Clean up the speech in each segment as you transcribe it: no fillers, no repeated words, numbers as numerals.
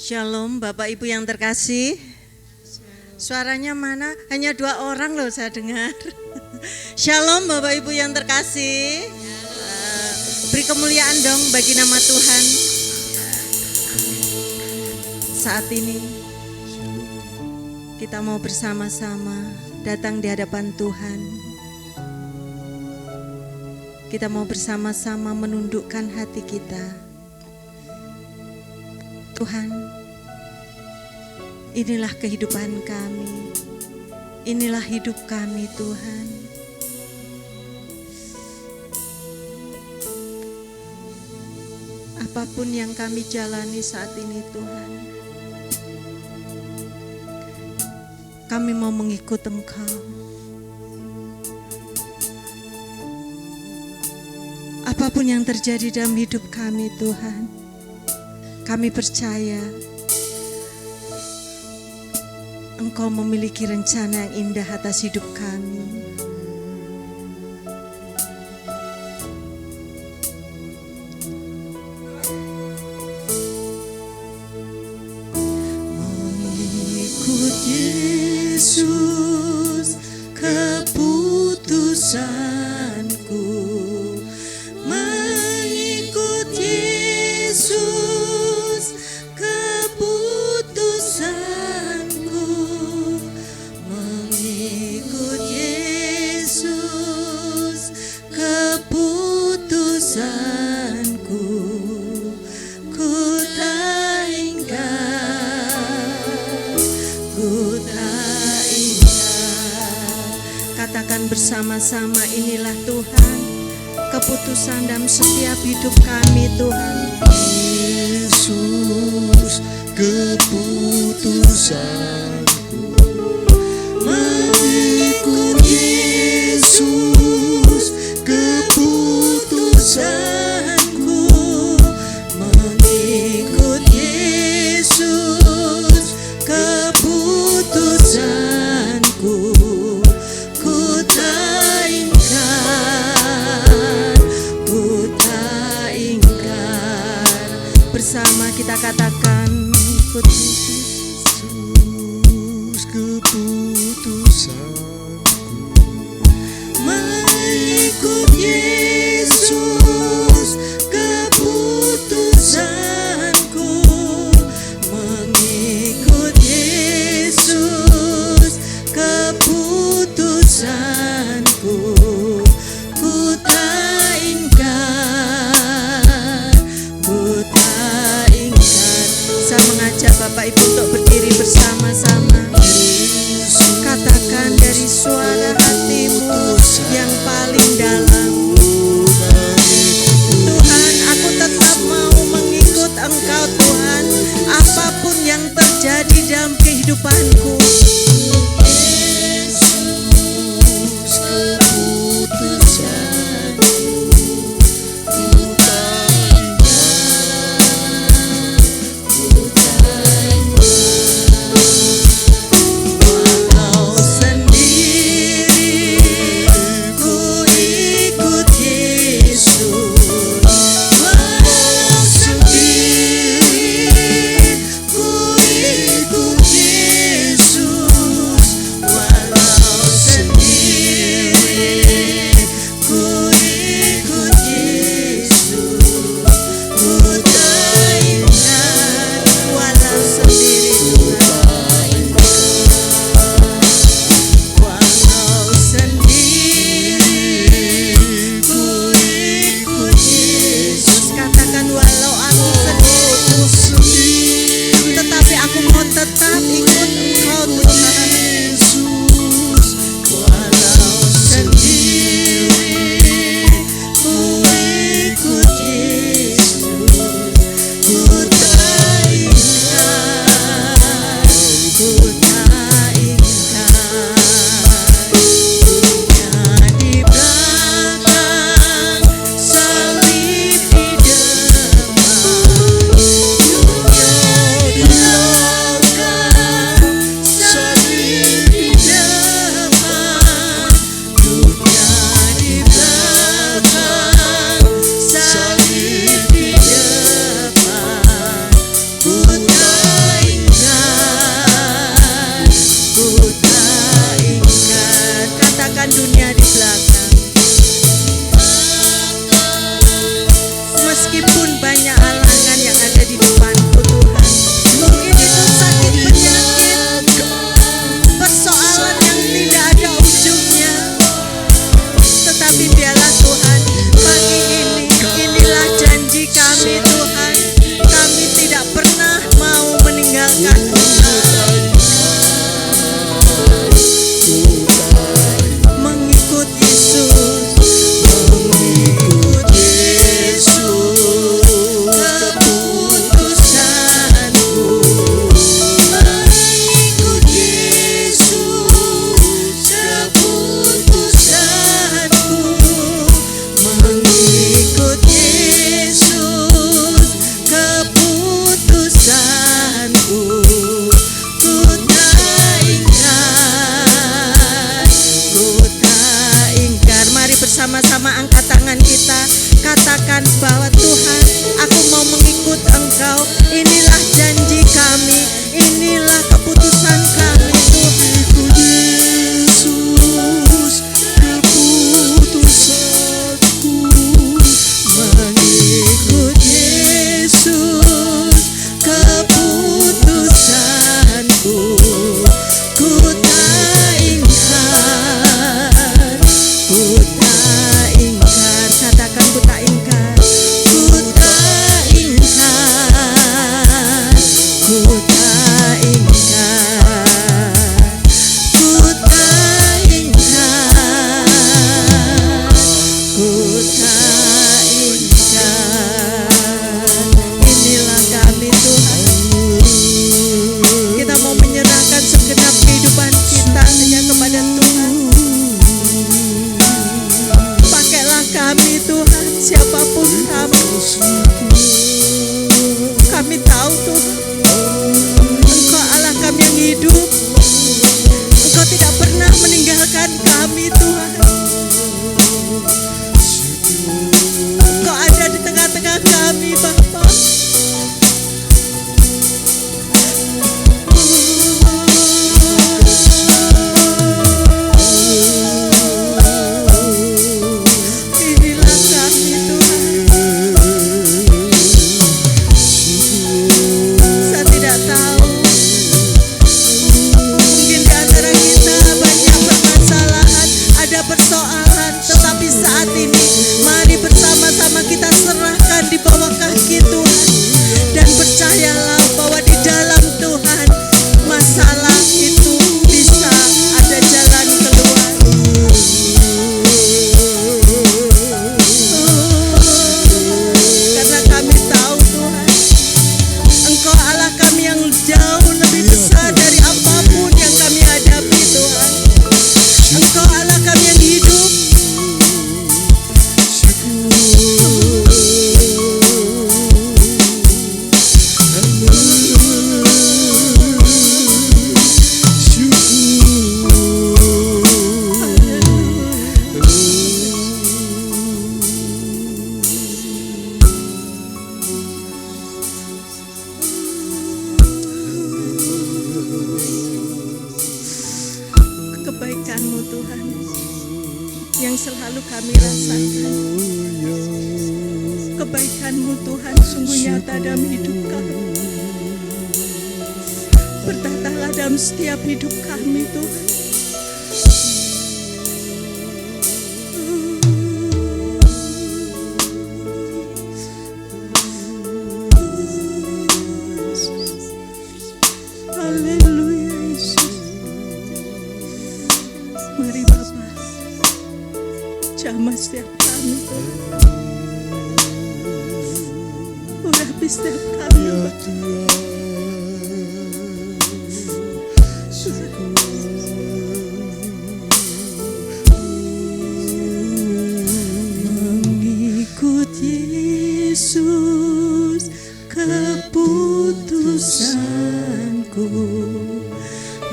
Shalom Bapak Ibu yang terkasih. Suaranya mana? Hanya 2 orang loh saya dengar. Shalom Bapak Ibu yang terkasih. Beri kemuliaan dong bagi nama Tuhan. Saat ini kita mau bersama-sama datang di hadapan Tuhan. Kita mau bersama-sama menundukkan hati kita. Tuhan, inilah kehidupan kami, inilah hidup kami Tuhan. Apapun yang kami jalani saat ini Tuhan, kami mau mengikut Engkau. Apapun yang terjadi dalam hidup kami Tuhan, kami percaya Engkau memiliki rencana yang indah atas hidup kami. Mengikut Yesus keputusanku, mengikut Yesus keputusanku, mengikut Yesus keputusanku, ku tak ingkar, ku tak ingkar. Katakan bersama-sama, inilah Tuhan keputusan dalam setiap hidup kami Tuhan. Yesus keputusanku, mengikut Yesus keputusanku, mengikut Yesus keputusanku, ku tak ingkar, ku tak ingkar. Bersama kita katakan, ikut Yesus keputusanku, mengikut Yesus keputusanku, mengikut Yesus keputusanku, ku tak ingkar, ku tak ingkar. Saya mengajak Bapak Ibu untuk berdiri bersama-sama. Katakan dari suara hatimu yang paling dalam, Tuhan, aku tetap mau mengikut Engkau Tuhan, apapun yang terjadi dalam kehidupanku. Yesus keputusanku, ku tak ingkar, ku tak ingkar. Walau sendiri ku ikut Yesus, walau sendiri ku ikut Yesus. selalu kami rasakan. Kebaikan-Mu Tuhan sungguh nyata dalam hidup kami. Bertatalah dalam setiap hidup kami Tuhan. Haleluya Yesus. Mari Bapa, jamah setiap kami Tuhan. Urapi setiap kami Bapa. Mengikut Yesus keputusanku,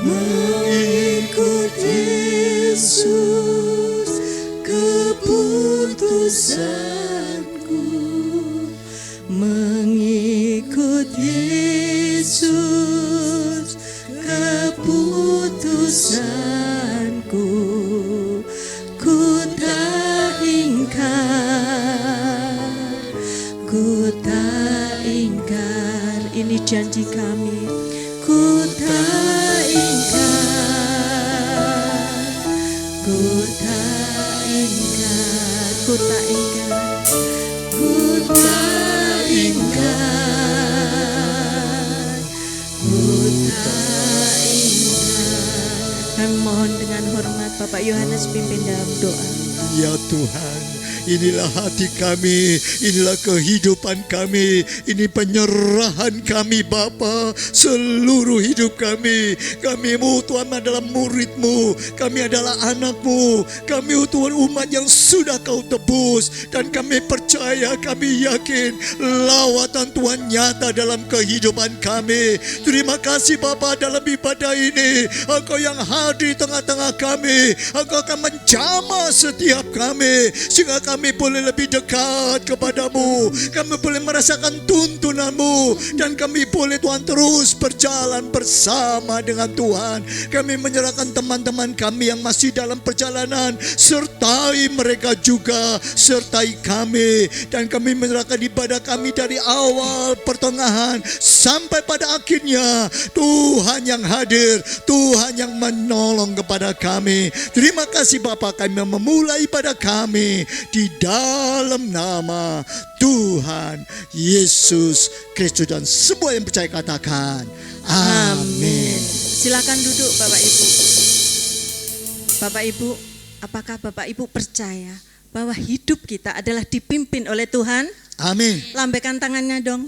mengikut Yesus keputusanku, mengikut Yesus keputusanku, ku tak ingkar, ku tak ingkar. Ini janji kami, ku tak ingkar, ku tak ingkar, ku tak ingkar, ku tak ingkar, ku tak ingkar. Kami mohon dengan hormat Bapak Yohanes pimpin dalam doa. Ya Tuhan, inilah hati kami, inilah kehidupan kami, ini penyerahan kami Bapa, seluruh hidup kami. Kami-Mu Tuhan adalah murid-Mu, kami adalah anak-Mu, kami Tuhan umat yang sudah Kau tebus, dan kami percaya, kami yakin lawatan Tuhan nyata dalam kehidupan kami. Terima kasih Bapa, dalam ibadah ini Engkau yang hadir di tengah-tengah kami, Engkau akan menjamah setiap kami, sehingga kami boleh lebih dekat kepadamu, kami boleh merasakan tuntunan-Mu, dan kami boleh Tuhan terus berjalan bersama dengan Tuhan. Kami menyerahkan teman-teman kami yang masih dalam perjalanan, sertai mereka juga, sertai kami, dan kami menyerahkan ibadah kami dari awal, pertengahan, sampai pada akhirnya. Tuhan yang hadir, Tuhan yang menolong kepada kami. Terima kasih Bapa, kami memulai ibadah kami di dalam nama Tuhan Yesus Kristus, dan semua yang percaya katakan amin. Silakan duduk Bapak Ibu. Bapak Ibu, apakah Bapak Ibu percaya bahwa hidup kita adalah dipimpin oleh Tuhan? Amin. Lambaikan tangannya dong.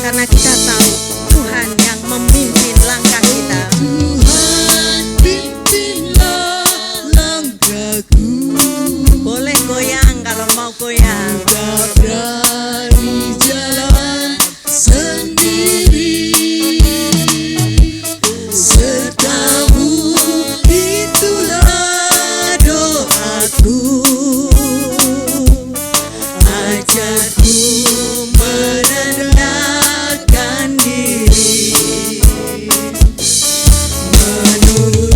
Karena kita tahu Tuhan yang memimpin langkah kita. Tuhan pimpinlah langkahku. Boleh goyang kalau mau goyang. Tak berani jalan sendiri, serta-Mu itulah doaku. Ajarku merendahkan diri, menurut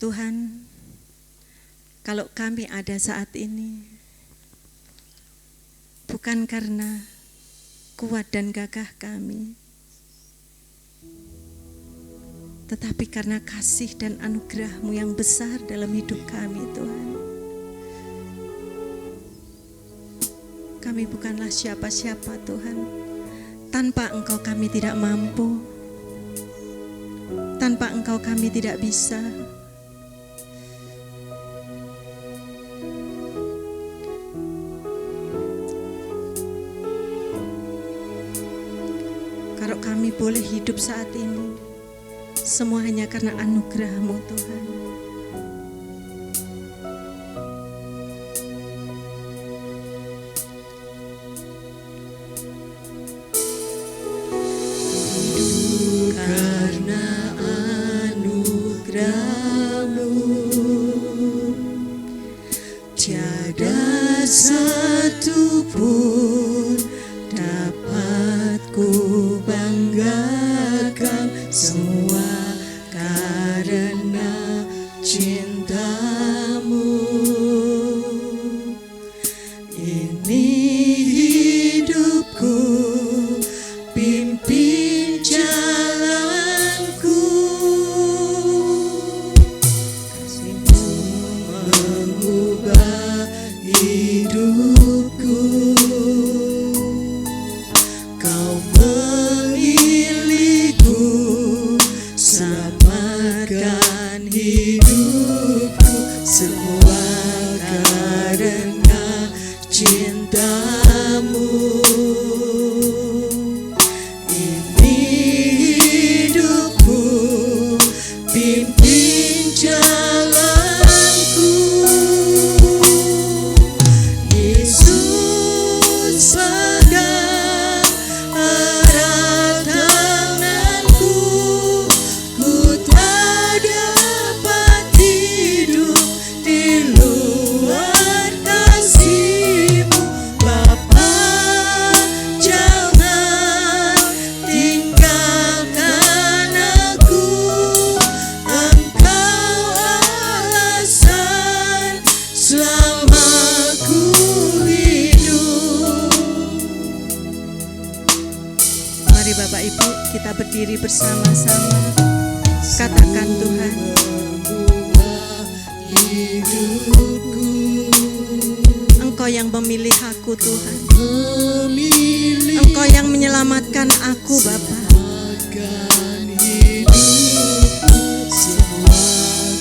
Tuhan, kalau kami ada saat ini, bukan karena kuat dan gagah kami, tetapi karena kasih dan anugerah-Mu yang besar dalam hidup kami, Tuhan. Kami bukanlah siapa-siapa, Tuhan. Tanpa Engkau kami tidak mampu. Tanpa Engkau kami tidak bisa. Kalau kami boleh hidup saat ini, semua hanya karena anugerah-Mu, Tuhan. Karena anugerah-Mu, tiada satu pun dapat ku banggakan, semua karena cinta-Mu. Ini hidupku, pimpin jalanku, kasih-Mu mengubah hidupku. Kau memilihku, selamatkan hidupku, semua karena cinta-Mu. Ini hidupku, pimpin jalanku. Yesus pegang erat tanganku, ku tak dapat hidup di luar kasih-Mu. Bapa, jangan tinggalkan aku, Engkau alasan selama ku hidup. Mari Bapak Ibu kita berdiri bersama-sama. Katakan Tuhan, Engkau yang memilih aku, Tuhan. Engkau yang menyelamatkan aku, Bapa. Semua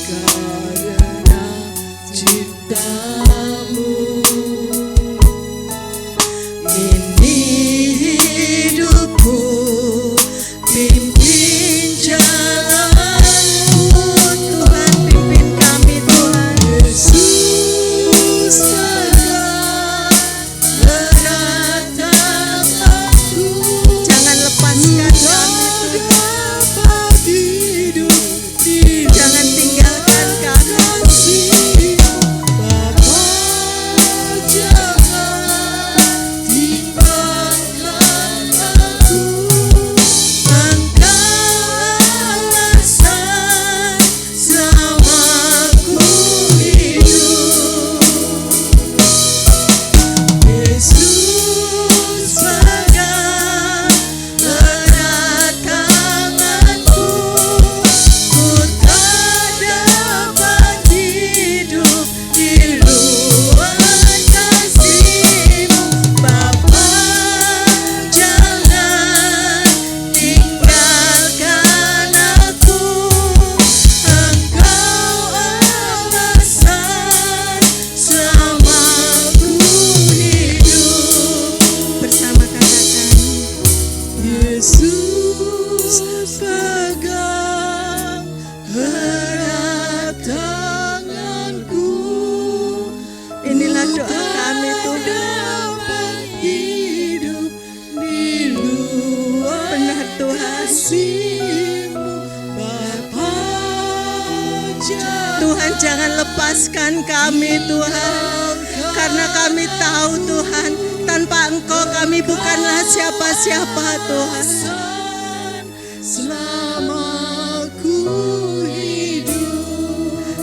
karena cinta-Mu. Ini hidupku, pimpin jalanmu. Tuhan pimpin kami, Tuhan. Yesus pegang erat tanganku, Jangan lepaskan kami, Tuhan. dapat hidup di Jangan tinggalkan kami. Bapa, jangan tinggalkan aku, Engkau alasan selama ku hidup. Yesus pegang erat tanganku, ku tak dapat hidup di luar kasih-Mu. Bapa, jangan tinggalkan aku, Engkau alasan selama ku hidup. Bersama katakan, Yesus pegang erat tanganku, inilah doa kami, Tuhan. dapat hidup di luar Benar, Tuhan. kasih-Mu. Bapa, Tuhan, jangan lepaskan kami, Tuhan. Karena kami tahu, Tuhan, tanpa Engkau kami bukanlah siapa-siapa, Tuhan. selama ku hidup.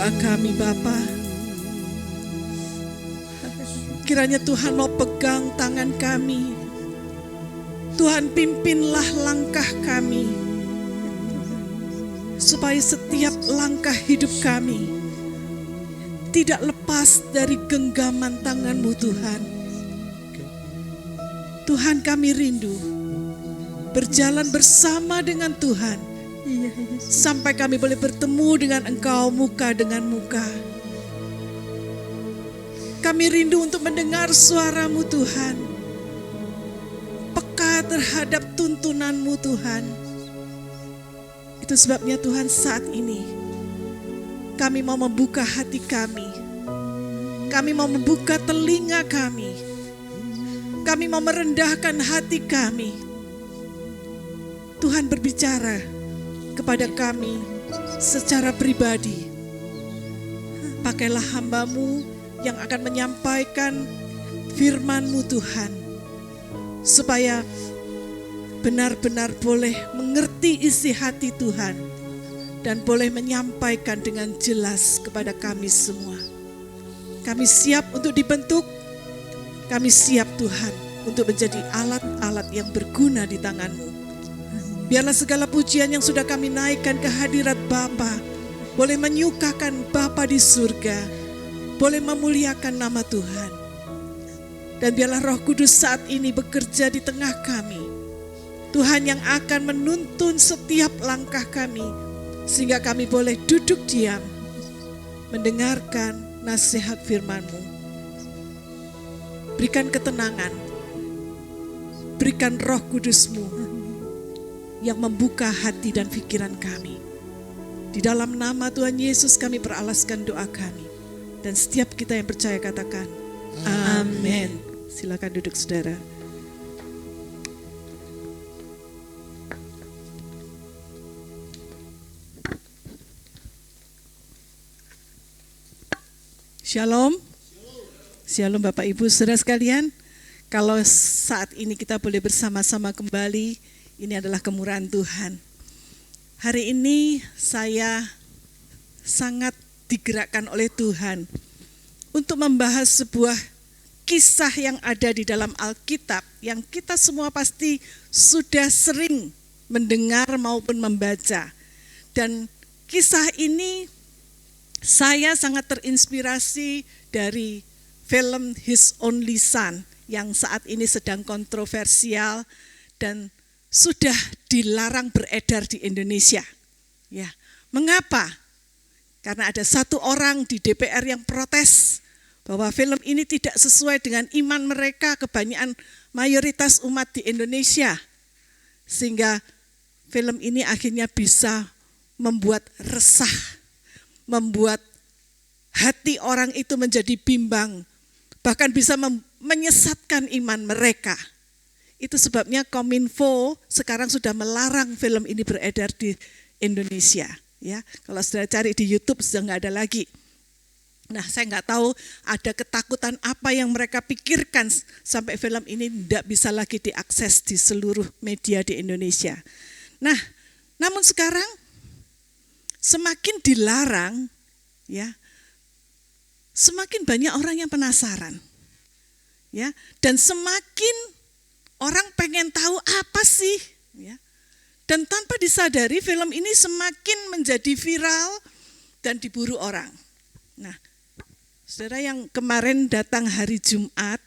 doa kami Bapa. Kiranya Tuhan mau pegang tangan kami. Tuhan pimpinlah langkah kami. Supaya setiap langkah hidup kami tidak lepas dari genggaman tangan-Mu Tuhan. Tuhan kami rindu berjalan bersama dengan Tuhan sampai kami boleh bertemu dengan Engkau muka dengan muka. Kami rindu untuk mendengar suara-Mu Tuhan, peka terhadap tuntunan-Mu Tuhan. Itu sebabnya Tuhan saat ini kami mau membuka hati kami. Kami mau membuka telinga kami. Kami mau merendahkan hati kami. Tuhan berbicara kepada kami secara pribadi. Pakailah hamba-Mu yang akan menyampaikan firman-Mu Tuhan. Supaya benar-benar boleh mengerti isi hati Tuhan. Dan boleh menyampaikan dengan jelas kepada kami semua. Kami siap untuk dibentuk. Kami siap Tuhan untuk menjadi alat-alat yang berguna di tangan-Mu. Biarlah segala pujian yang sudah kami naikkan ke hadirat Bapa boleh menyukakan Bapa di surga, boleh memuliakan nama Tuhan. Dan biarlah Roh Kudus saat ini bekerja di tengah kami. Tuhan yang akan menuntun setiap langkah kami, sehingga kami boleh duduk diam, mendengarkan nasihat firman-Mu. Berikan ketenangan, berikan Roh Kudus-Mu yang membuka hati dan pikiran kami. Di dalam nama Tuhan Yesus kami beralaskan doa kami. Dan setiap kita yang percaya katakan, amin. Silakan duduk saudara. Shalom. Shalom Bapak Ibu saudara sekalian. Kalau saat ini kita boleh bersama-sama kembali, ini adalah kemurahan Tuhan. Hari ini saya sangat digerakkan oleh Tuhan untuk membahas sebuah kisah yang ada di dalam Alkitab yang kita semua pasti sudah sering mendengar maupun membaca. Dan kisah ini saya sangat terinspirasi dari film His Only Son yang saat ini sedang kontroversial dan sudah dilarang beredar di Indonesia. Ya, mengapa? Karena ada satu orang di DPR yang protes bahwa film ini tidak sesuai dengan iman mereka, kebanyakan mayoritas umat di Indonesia. Sehingga film ini akhirnya bisa membuat resah, membuat hati orang itu menjadi bimbang, bahkan bisa menyesatkan iman mereka. Itu sebabnya Kominfo sekarang sudah melarang film ini beredar di Indonesia. Ya, kalau sudah cari di YouTube sudah nggak ada lagi. Nah, saya nggak tahu ada ketakutan apa yang mereka pikirkan sampai film ini tidak bisa lagi diakses di seluruh media di Indonesia. Nah, namun sekarang semakin dilarang, ya, semakin banyak orang yang penasaran, ya, dan semakin orang pengen tahu apa sih, ya. Dan tanpa disadari film ini semakin menjadi viral dan diburu orang. Nah, saudara yang kemarin datang hari Jumat,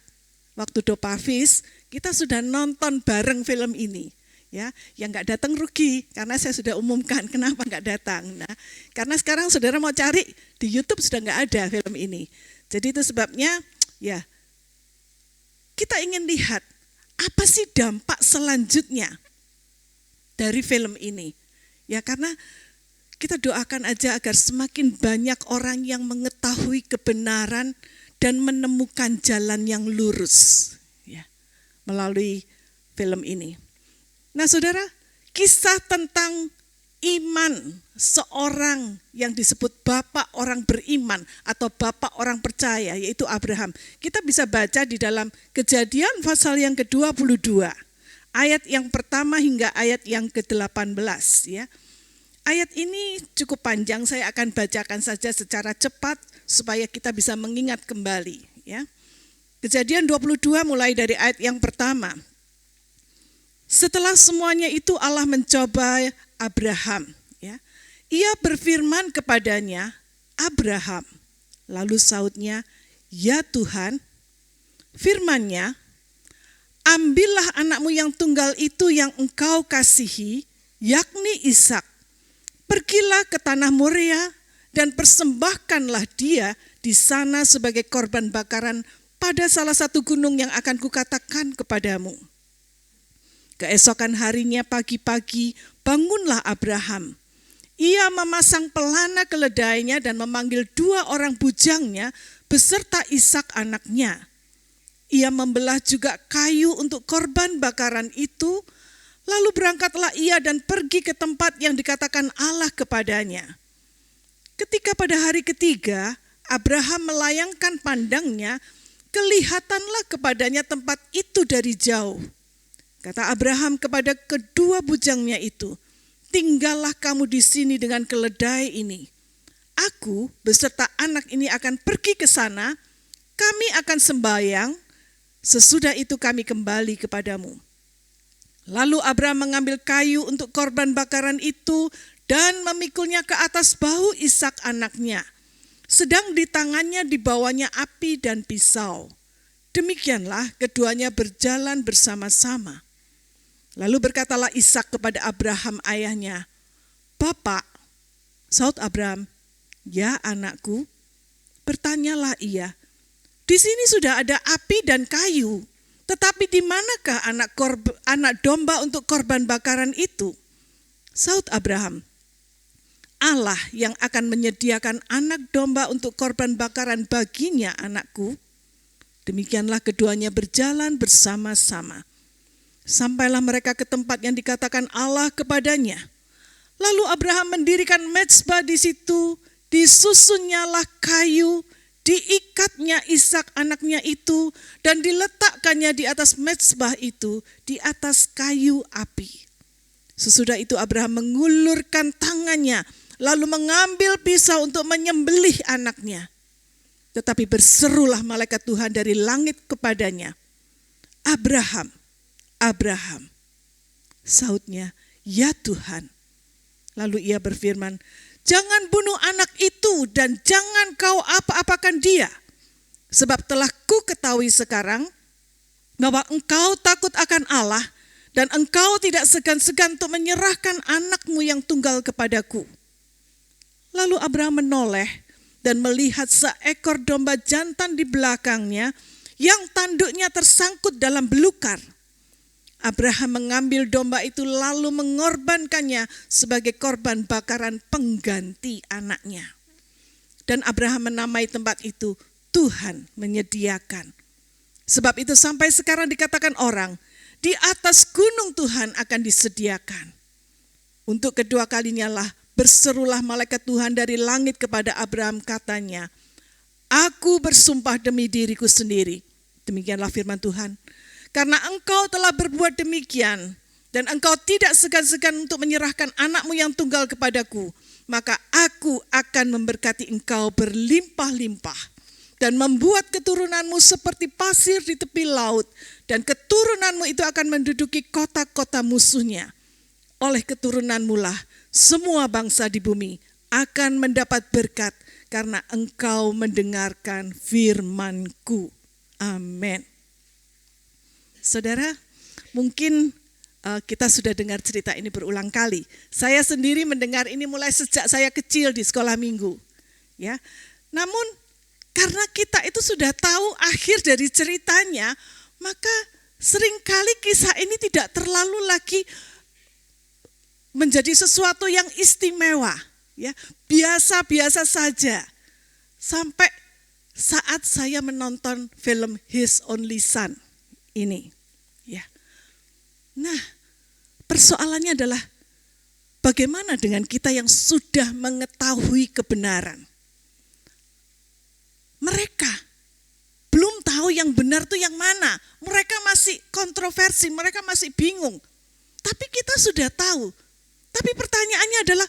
waktu Dopafis, kita sudah nonton bareng film ini. Ya, yang nggak datang rugi, karena saya sudah umumkan kenapa nggak datang. Nah, karena sekarang saudara mau cari di YouTube sudah nggak ada film ini. Jadi itu sebabnya, ya, kita ingin lihat apa sih dampak selanjutnya dari film ini? Ya, karena kita doakan aja agar semakin banyak orang yang mengetahui kebenaran dan menemukan jalan yang lurus, ya, melalui film ini. Nah, saudara, kisah tentang iman seorang yang disebut bapak orang beriman atau bapak orang percaya, yaitu Abraham. Kita bisa baca di dalam Kejadian pasal yang ke-22, ayat yang pertama hingga ayat yang ke-18. Ya. Ayat ini cukup panjang, saya akan bacakan saja secara cepat supaya kita bisa mengingat kembali. Ya. Kejadian 22 mulai dari ayat yang pertama. Setelah semuanya itu Allah mencoba Abraham. Ya. Ia berfirman kepadanya, Abraham. Lalu sautnya, ya Tuhan. Firman-Nya, ambillah anakmu yang tunggal itu yang engkau kasihi, yakni Ishak. Pergilah ke tanah Moria dan persembahkanlah dia di sana sebagai korban bakaran pada salah satu gunung yang akan kukatakan kepadamu. Keesokan harinya pagi-pagi bangunlah Abraham. Ia memasang pelana keledainya dan memanggil 2 orang bujangnya beserta Ishak anaknya. Ia membelah juga kayu untuk korban bakaran itu. Lalu berangkatlah ia dan pergi ke tempat yang dikatakan Allah kepadanya. Ketika pada hari ketiga, Abraham melayangkan pandangnya, kelihatanlah kepadanya tempat itu dari jauh. Kata Abraham kepada kedua bujangnya itu, tinggallah kamu di sini dengan keledai ini. Aku beserta anak ini akan pergi ke sana, kami akan sembahyang, sesudah itu kami kembali kepadamu. Lalu Abraham mengambil kayu untuk korban bakaran itu dan memikulnya ke atas bahu Ishak anaknya. Sedang di tangannya dibawanya api dan pisau. Demikianlah keduanya berjalan bersama-sama. Lalu berkatalah Ishak kepada Abraham ayahnya, Bapak, saut Abraham, ya anakku. Bertanyalah ia, di sini sudah ada api dan kayu. Tetapi di manakah anak domba untuk korban bakaran itu? Saut Abraham, Allah yang akan menyediakan anak domba untuk korban bakaran baginya anakku. Demikianlah keduanya berjalan bersama-sama. Sampailah mereka ke tempat yang dikatakan Allah kepadanya. Lalu Abraham mendirikan mezbah di situ, disusunnyalah kayu, diikatnya Ishak anaknya itu dan diletakkannya di atas mezbah itu di atas kayu api. Sesudah itu Abraham mengulurkan tangannya lalu mengambil pisau untuk menyembelih anaknya. Tetapi berserulah malaikat Tuhan dari langit kepadanya, Abraham, Abraham. Sautnya, ya Tuhan. Lalu ia berfirman, jangan bunuh anak itu dan jangan kau apa-apakan dia. Sebab telah ku ketahui sekarang bahwa engkau takut akan Allah dan engkau tidak segan-segan untuk menyerahkan anakmu yang tunggal kepadaku. Lalu Abraham menoleh dan melihat seekor domba jantan di belakangnya yang tanduknya tersangkut dalam belukar. Abraham mengambil domba itu lalu mengorbankannya sebagai korban bakaran pengganti anaknya. Dan Abraham menamai tempat itu Tuhan menyediakan. Sebab itu sampai sekarang dikatakan orang, di atas gunung Tuhan akan disediakan. Untuk kedua kalinya lah berserulah malaikat Tuhan dari langit kepada Abraham katanya, aku bersumpah demi diriku sendiri. Demikianlah firman Tuhan. Karena engkau telah berbuat demikian dan engkau tidak segan-segan untuk menyerahkan anakmu yang tunggal kepadaku, maka aku akan memberkati engkau berlimpah-limpah dan membuat keturunanmu seperti pasir di tepi laut dan keturunanmu itu akan menduduki kota-kota musuhnya. Oleh keturunanmu lah semua bangsa di bumi akan mendapat berkat karena engkau mendengarkan firman-Ku. Amin. Saudara, mungkin kita sudah dengar cerita ini berulang kali. Saya sendiri mendengar ini mulai sejak saya kecil di sekolah minggu. Ya, namun karena kita itu sudah tahu akhir dari ceritanya, maka seringkali kisah ini tidak terlalu lagi menjadi sesuatu yang istimewa. Ya, biasa-biasa saja. Sampai saat saya menonton film His Only Son ini. Ya. Nah, persoalannya adalah bagaimana dengan kita yang sudah mengetahui kebenaran? Mereka belum tahu yang benar itu yang mana. Mereka masih kontroversi, mereka masih bingung. Tapi kita sudah tahu. Tapi pertanyaannya adalah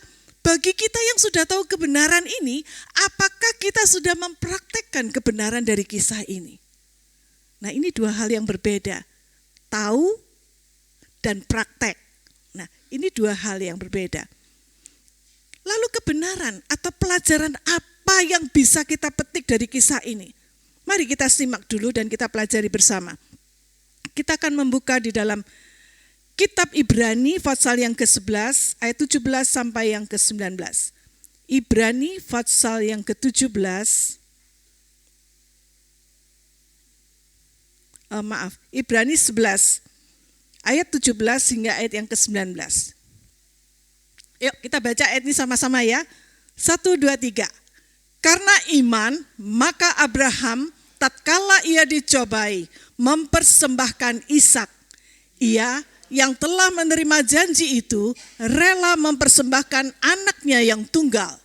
bagi kita yang sudah tahu kebenaran ini, apakah kita sudah mempraktekkan kebenaran dari kisah ini? Nah, ini dua hal yang berbeda. Tahu dan praktek. Nah, ini dua hal yang berbeda. Lalu kebenaran atau pelajaran apa yang bisa kita petik dari kisah ini? Mari kita simak dulu dan kita pelajari bersama. Kita akan membuka di dalam Kitab Ibrani pasal yang ke-11 ayat 17 sampai yang ke-19. Ibrani pasal yang ke-17 Ibrani 11 ayat 17 hingga ayat yang ke-19. Yuk kita baca ayat ini sama-sama ya. 1, 2, 3. Karena iman, maka Abraham tatkala ia dicobai mempersembahkan Ishak, ia yang telah menerima janji itu rela mempersembahkan anaknya yang tunggal,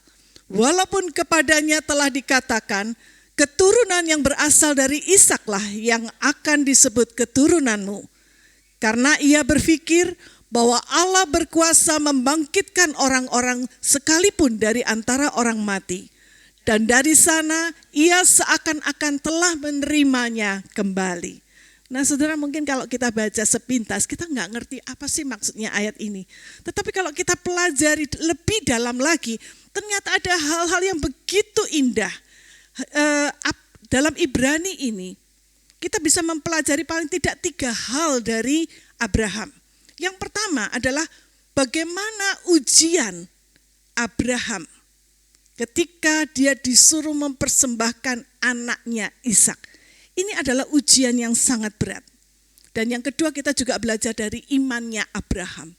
walaupun kepadanya telah dikatakan, keturunan yang berasal dari Ishaklah yang akan disebut keturunanmu. Karena ia berpikir bahwa Allah berkuasa membangkitkan orang-orang sekalipun dari antara orang mati. Dan dari sana ia seakan-akan telah menerimanya kembali. Nah saudara, mungkin kalau kita baca sepintas kita nggak ngerti apa sih maksudnya ayat ini. Tetapi kalau kita pelajari lebih dalam lagi, ternyata ada hal-hal yang begitu indah. Dalam Ibrani ini kita bisa mempelajari paling tidak 3 hal dari Abraham. Yang pertama adalah bagaimana ujian Abraham ketika dia disuruh mempersembahkan anaknya Ishak. Ini adalah ujian yang sangat berat. Dan yang kedua kita juga belajar dari imannya Abraham.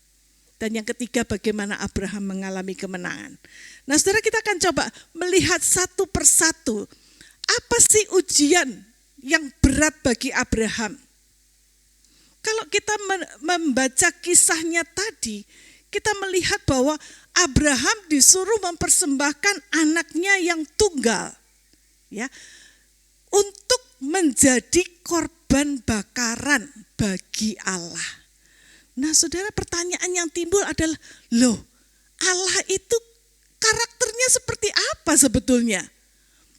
Dan yang ketiga bagaimana Abraham mengalami kemenangan. Nah saudara, kita akan coba melihat satu persatu. Apa sih ujian yang berat bagi Abraham? Kalau kita membaca kisahnya tadi, kita melihat bahwa Abraham disuruh mempersembahkan anaknya yang tunggal, ya, untuk menjadi korban bakaran bagi Allah. Nah saudara, pertanyaan yang timbul adalah, loh, Allah itu karakternya seperti apa sebetulnya?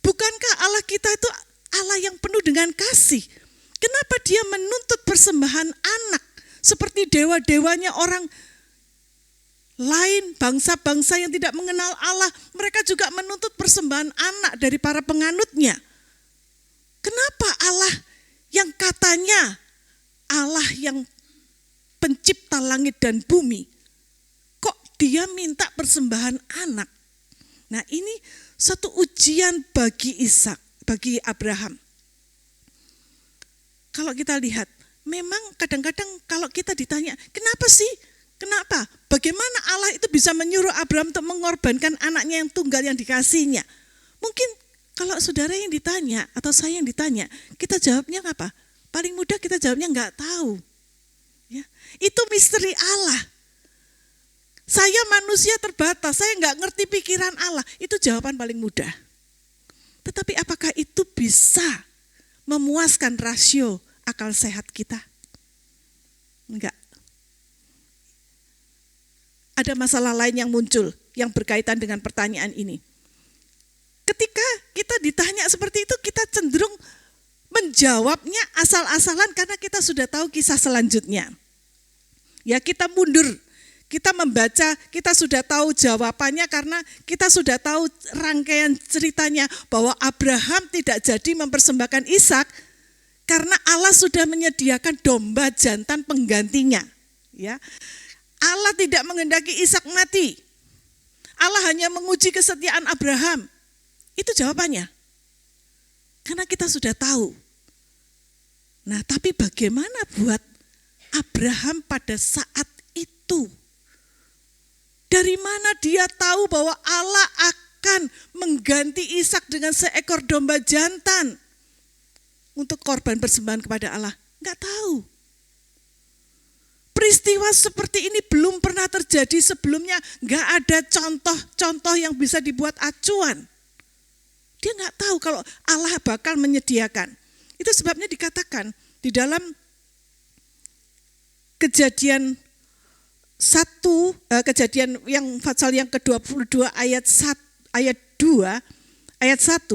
Bukankah Allah kita itu Allah yang penuh dengan kasih? Kenapa dia menuntut persembahan anak seperti dewa-dewanya orang lain, bangsa-bangsa yang tidak mengenal Allah? Mereka juga menuntut persembahan anak dari para penganutnya. Kenapa Allah yang katanya Allah yang pencipta langit dan bumi, kok dia minta persembahan anak? Nah ini satu ujian bagi Ishak, bagi Abraham. Kalau kita lihat, memang kadang-kadang kalau kita ditanya, kenapa sih? Kenapa? Bagaimana Allah itu bisa menyuruh Abraham untuk mengorbankan anaknya yang tunggal yang dikasihnya? Mungkin kalau saudara yang ditanya atau saya yang ditanya, kita jawabnya apa? Paling mudah kita jawabnya nggak tahu. Ya, itu misteri Allah. Saya manusia terbatas, saya nggak ngerti pikiran Allah. Itu jawaban paling mudah. Tetapi apakah itu bisa memuaskan rasio akal sehat kita? Enggak. Ada masalah lain yang muncul yang berkaitan dengan pertanyaan ini. Ketika kita ditanya seperti itu, kita cenderung menjawabnya asal-asalan karena kita sudah tahu kisah selanjutnya. Ya, kita mundur. Kita membaca, kita sudah tahu jawabannya karena kita sudah tahu rangkaian ceritanya bahwa Abraham tidak jadi mempersembahkan Ishak karena Allah sudah menyediakan domba jantan penggantinya. Ya, Allah tidak menghendaki Ishak mati. Allah hanya menguji kesetiaan Abraham. Itu jawabannya. Karena kita sudah tahu. Nah, tapi bagaimana buat Abraham pada saat itu? Dari mana dia tahu bahwa Allah akan mengganti Ishak dengan seekor domba jantan untuk korban persembahan kepada Allah? Enggak tahu. Peristiwa seperti ini belum pernah terjadi sebelumnya. Enggak ada contoh-contoh yang bisa dibuat acuan. Dia enggak tahu kalau Allah bakal menyediakan. Itu sebabnya dikatakan di dalam Kejadian Kejadian yang pasal yang ke-22 ayat 2 ayat 1,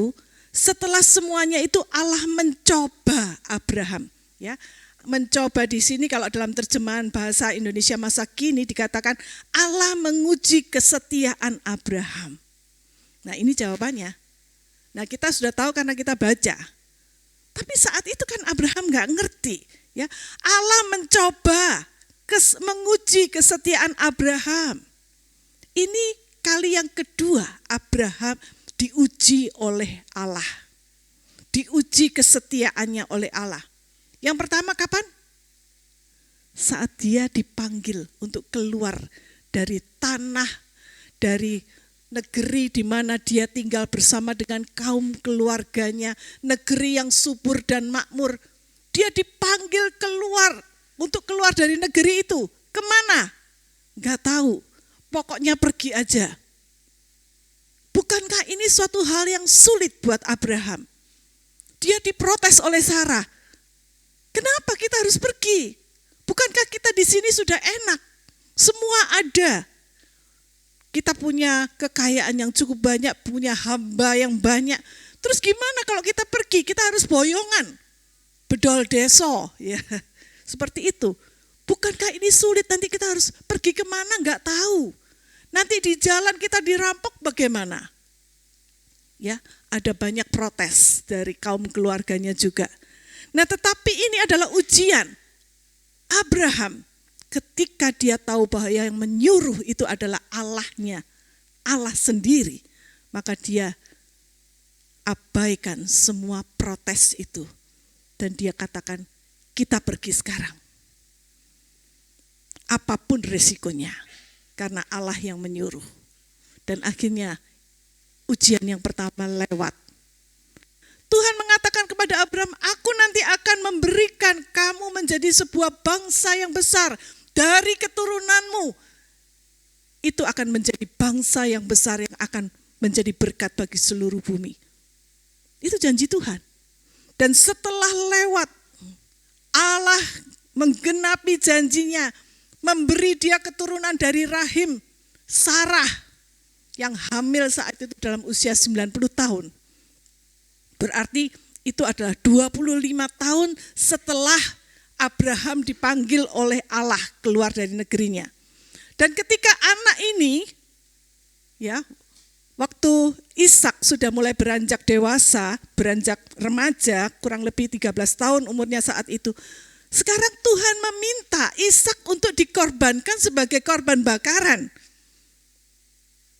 setelah semuanya itu Allah mencoba Abraham, ya. Mencoba di sini kalau dalam terjemahan bahasa Indonesia masa kini dikatakan Allah menguji kesetiaan Abraham. Nah, ini jawabannya. Nah, kita sudah tahu karena kita baca. Tapi saat itu kan Abraham nggak ngerti, ya. Allah mencoba menguji kesetiaan Abraham. Ini kali yang kedua Abraham diuji oleh Allah. Diuji kesetiaannya oleh Allah. Yang pertama kapan? Saat dia dipanggil untuk keluar dari tanah, dari negeri di mana dia tinggal bersama dengan kaum keluarganya, negeri yang subur dan makmur. Dia dipanggil keluar, untuk keluar dari negeri itu. Kemana? Gak tahu. Pokoknya pergi aja. Bukankah ini suatu hal yang sulit buat Abraham? Dia diprotes oleh Sarah. Kenapa kita harus pergi? Bukankah kita di sini sudah enak? Semua ada. Kita punya kekayaan yang cukup banyak, punya hamba yang banyak. Terus gimana kalau kita pergi? Kita harus boyongan. Bedol deso, ya. Seperti itu. Bukankah ini sulit, nanti kita harus pergi kemana nggak tahu. Nanti di jalan kita dirampok bagaimana? Ya, ada banyak protes dari kaum keluarganya juga. Nah, tetapi ini adalah ujian Abraham ketika dia tahu bahwa yang menyuruh itu adalah Allahnya, Allah sendiri. Maka dia abaikan semua protes itu. Dan dia katakan, kita pergi sekarang. Apapun resikonya, karena Allah yang menyuruh. Dan akhirnya ujian yang pertama lewat. Tuhan mengatakan kepada Abraham, aku nanti akan memberikan kamu menjadi sebuah bangsa yang besar. Dari keturunanmu, itu akan menjadi bangsa yang besar yang akan menjadi berkat bagi seluruh bumi. Itu janji Tuhan. Dan setelah lewat, Allah menggenapi janjinya, memberi dia keturunan dari rahim Sarah yang hamil saat itu dalam usia 90 tahun. Berarti itu adalah 25 tahun setelah Abraham dipanggil oleh Allah keluar dari negerinya. Dan ketika anak ini, ya, waktu Ishak sudah mulai beranjak dewasa, beranjak remaja, kurang lebih 13 tahun umurnya saat itu. Sekarang Tuhan meminta Ishak untuk dikorbankan sebagai korban bakaran.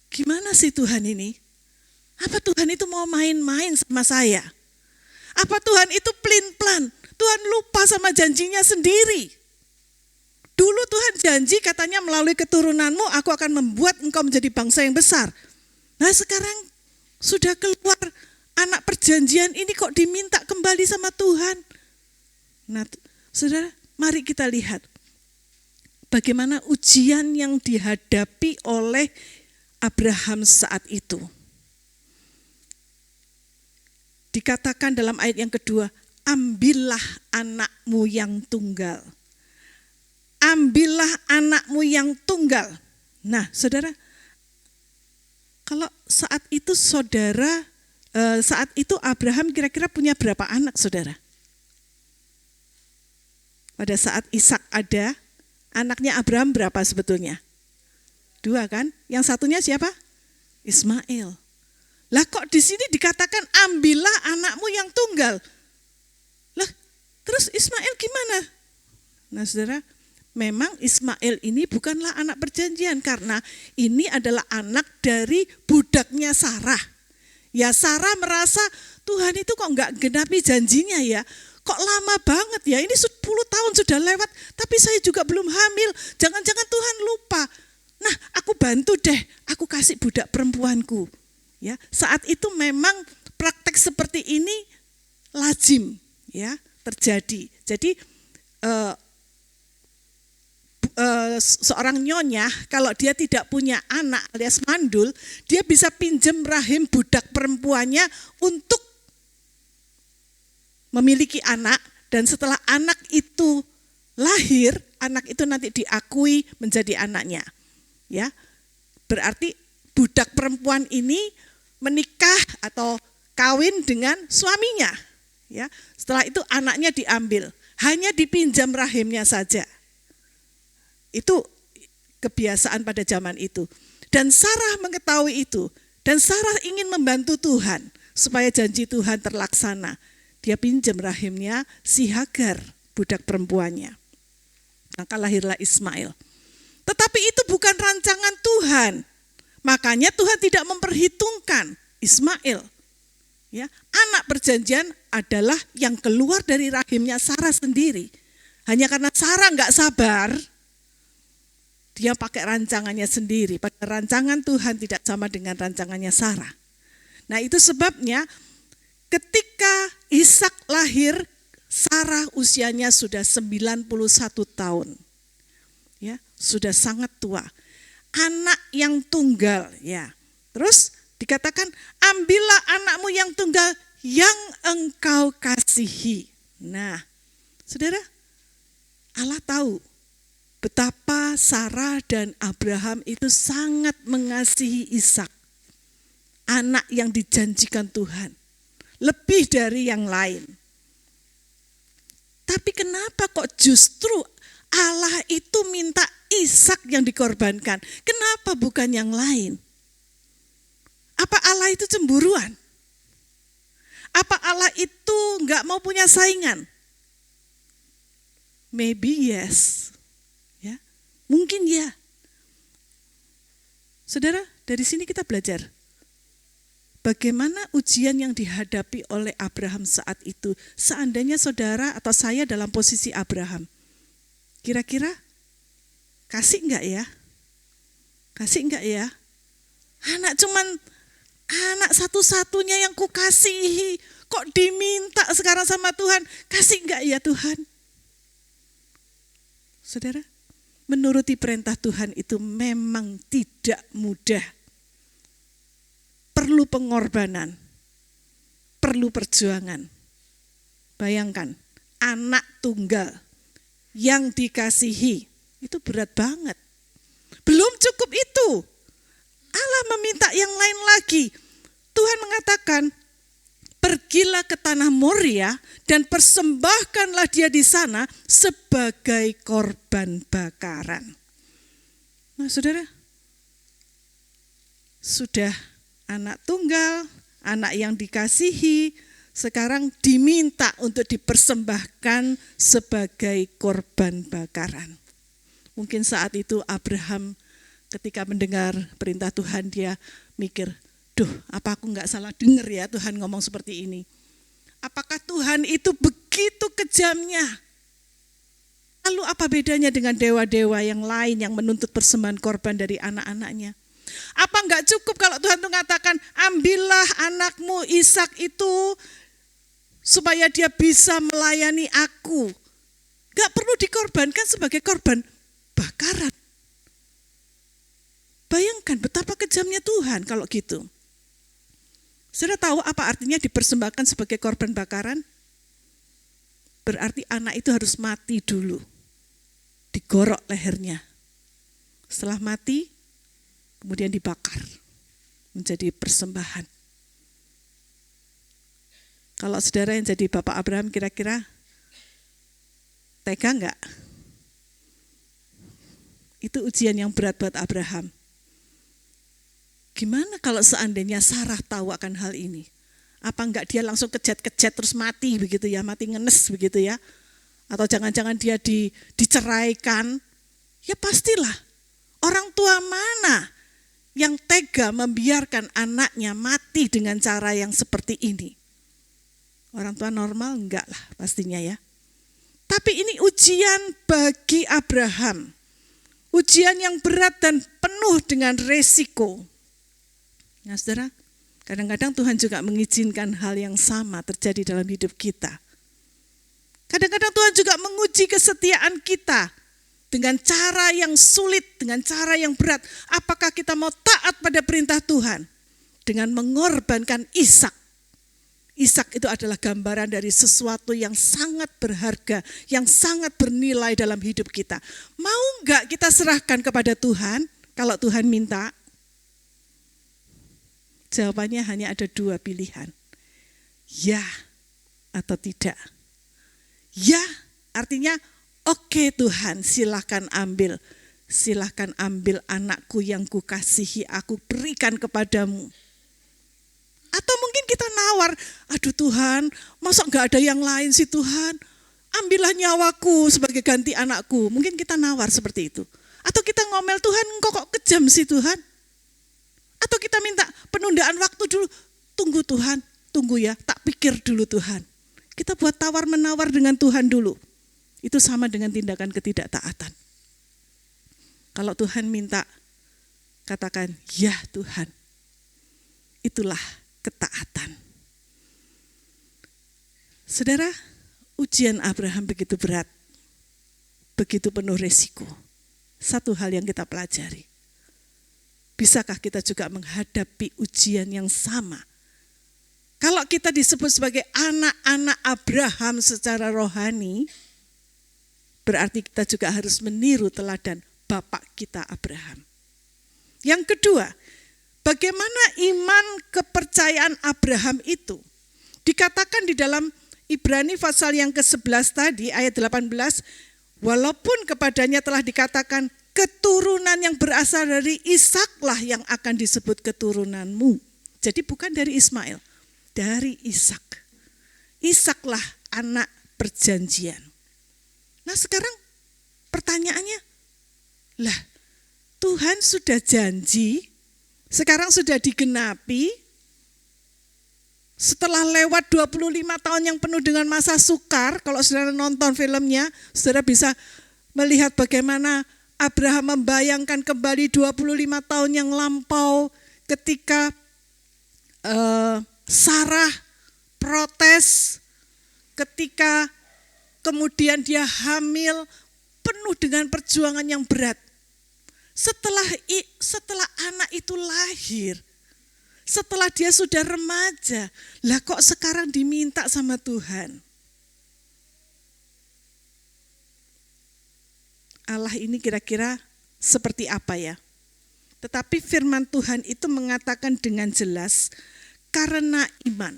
Gimana sih Tuhan ini? Apa Tuhan itu mau main-main sama saya? Apa Tuhan itu pelin-pelan? Tuhan lupa sama janjinya sendiri. Dulu Tuhan janji katanya melalui keturunanmu aku akan membuat engkau menjadi bangsa yang besar. Nah sekarang sudah keluar anak perjanjian ini kok diminta kembali sama Tuhan. Nah saudara, mari kita lihat bagaimana ujian yang dihadapi oleh Abraham saat itu. Dikatakan dalam ayat yang kedua, ambillah anakmu yang tunggal. Ambillah anakmu yang tunggal. Nah saudara, kalau saat itu saat itu Abraham kira-kira punya berapa anak saudara? Pada saat Ishak ada, anaknya Abraham berapa sebetulnya? 2 kan? Yang satunya siapa? Ismail. Lah kok di sini dikatakan ambillah anakmu yang tunggal. Lah terus Ismail gimana? Nah saudara, memang Ismail ini bukanlah anak perjanjian karena ini adalah anak dari budaknya Sarah. Ya Sarah merasa Tuhan itu kok enggak genapi janjinya ya. Kok lama banget ya, ini 10 tahun sudah lewat tapi saya juga belum hamil. Jangan-jangan Tuhan lupa. Nah aku bantu deh, aku kasih budak perempuanku. Ya, saat itu memang praktek seperti ini lazim ya terjadi. Jadi seorang nyonya kalau dia tidak punya anak alias mandul, dia bisa pinjam rahim budak perempuannya untuk memiliki anak, dan setelah anak itu lahir anak itu nanti diakui menjadi anaknya. Ya. Berarti budak perempuan ini menikah atau kawin dengan suaminya. Ya. Setelah itu anaknya diambil, hanya dipinjam rahimnya saja. Itu kebiasaan pada zaman itu. Dan Sarah mengetahui itu. Dan Sarah ingin membantu Tuhan supaya janji Tuhan terlaksana. Dia pinjam rahimnya si Hagar, budak perempuannya. Maka lahirlah Ismail. Tetapi itu bukan rancangan Tuhan. Makanya Tuhan tidak memperhitungkan Ismail. Ya, anak perjanjian adalah yang keluar dari rahimnya Sarah sendiri. Hanya karena Sarah enggak sabar, dia pakai rancangannya sendiri. Pada rancangan Tuhan tidak sama dengan rancangannya Sarah. Nah, itu sebabnya ketika Ishak lahir, Sarah usianya sudah 91 tahun. Ya, sudah sangat tua. Anak yang tunggal, ya. Terus dikatakan, ambillah anakmu yang tunggal yang engkau kasihi. Nah, saudara, Allah tahu betapa Sarah dan Abraham itu sangat mengasihi Ishak, anak yang dijanjikan Tuhan, lebih dari yang lain. Tapi kenapa kok justru Allah itu minta Ishak yang dikorbankan? Kenapa bukan yang lain? Apa Allah itu cemburuan? Apa Allah itu enggak mau punya saingan? Maybe yes. Ya, mungkin ya. Saudara, dari sini kita belajar bagaimana ujian yang dihadapi oleh Abraham saat itu. Seandainya saudara atau saya dalam posisi Abraham, kira-kira kasih enggak ya? Kasih enggak ya? Anak satu-satunya yang kukasihi, kok diminta sekarang sama Tuhan, kasih enggak ya Tuhan? Saudara, menuruti perintah Tuhan itu memang tidak mudah. Perlu pengorbanan, perlu perjuangan. Bayangkan, anak tunggal yang dikasihi, itu berat banget. Belum cukup itu, Allah meminta yang lain lagi. Tuhan mengatakan, pergilah ke tanah Moria dan persembahkanlah dia di sana sebagai korban bakaran. Nah, saudara, sudah anak tunggal, anak yang dikasihi, sekarang diminta untuk dipersembahkan sebagai korban bakaran. Mungkin saat itu Abraham ketika mendengar perintah Tuhan, dia mikir, duh, apa aku enggak salah dengar ya Tuhan ngomong seperti ini. Apakah Tuhan itu begitu kejamnya? Lalu apa bedanya dengan dewa-dewa yang lain yang menuntut persembahan korban dari anak-anaknya? Apa enggak cukup kalau Tuhan itu mengatakan, ambillah anakmu Ishak itu supaya dia bisa melayani aku. Enggak perlu dikorbankan sebagai korban bakaran. Bayangkan betapa kejamnya Tuhan kalau gitu. Saudara tahu apa artinya dipersembahkan sebagai korban bakaran? Berarti anak itu harus mati dulu. Digorok lehernya. Setelah mati, kemudian dibakar. Menjadi persembahan. Kalau saudara yang jadi Bapak Abraham kira-kira tega enggak? Itu ujian yang berat buat Abraham. Gimana kalau seandainya Sarah tahu akan hal ini? Apa enggak dia langsung kejat-kejat terus mati begitu ya, mati ngenes begitu ya? Atau jangan-jangan dia diceraikan? Ya pastilah, orang tua mana yang tega membiarkan anaknya mati dengan cara yang seperti ini? Orang tua normal enggak lah pastinya ya. Tapi ini ujian bagi Abraham. Ujian yang berat dan penuh dengan resiko. Nah, saudara, kadang-kadang Tuhan juga mengizinkan hal yang sama terjadi dalam hidup kita. Kadang-kadang Tuhan juga menguji kesetiaan kita dengan cara yang sulit, dengan cara yang berat. Apakah kita mau taat pada perintah Tuhan dengan mengorbankan Ishak? Ishak itu adalah gambaran dari sesuatu yang sangat berharga, yang sangat bernilai dalam hidup kita. Mau enggak kita serahkan kepada Tuhan kalau Tuhan minta? Jawabannya hanya ada 2 pilihan. Ya atau tidak. Ya artinya oke Tuhan, silahkan ambil. Silahkan ambil anakku yang kukasihi, aku berikan kepadamu. Atau mungkin kita nawar, aduh Tuhan, masa gak ada yang lain sih Tuhan? Ambillah nyawaku sebagai ganti anakku. Mungkin kita nawar seperti itu. Atau kita ngomel, Tuhan engkau kok kejam sih Tuhan? Atau kita minta penundaan waktu dulu. Tunggu Tuhan, tunggu ya, tak pikir dulu Tuhan. Kita buat tawar-menawar dengan Tuhan dulu. Itu sama dengan tindakan ketidaktaatan. Kalau Tuhan minta, katakan, ya Tuhan. Itulah ketaatan. Saudara, ujian Abraham begitu berat, begitu penuh resiko. Satu hal yang kita pelajari. Bisakah kita juga menghadapi ujian yang sama? Kalau kita disebut sebagai anak-anak Abraham secara rohani, berarti kita juga harus meniru teladan Bapak kita Abraham. Yang kedua, bagaimana iman kepercayaan Abraham itu? Dikatakan di dalam Ibrani pasal yang ke-11 tadi, ayat 18, walaupun kepadanya telah dikatakan keturunan yang berasal dari Ishaklah yang akan disebut keturunanmu. Jadi bukan dari Ismail, dari Ishak. Ishaklah anak perjanjian. Nah sekarang pertanyaannya, lah, Tuhan sudah janji, sekarang sudah digenapi, setelah lewat 25 tahun yang penuh dengan masa sukar, kalau saudara nonton filmnya, saudara bisa melihat bagaimana Abraham membayangkan kembali 25 tahun yang lampau ketika Sarah protes, ketika kemudian dia hamil, penuh dengan perjuangan yang berat. Setelah anak itu lahir, setelah dia sudah remaja, lah kok sekarang diminta sama Tuhan? Allah ini kira-kira seperti apa ya? Tetapi firman Tuhan itu mengatakan dengan jelas, karena iman,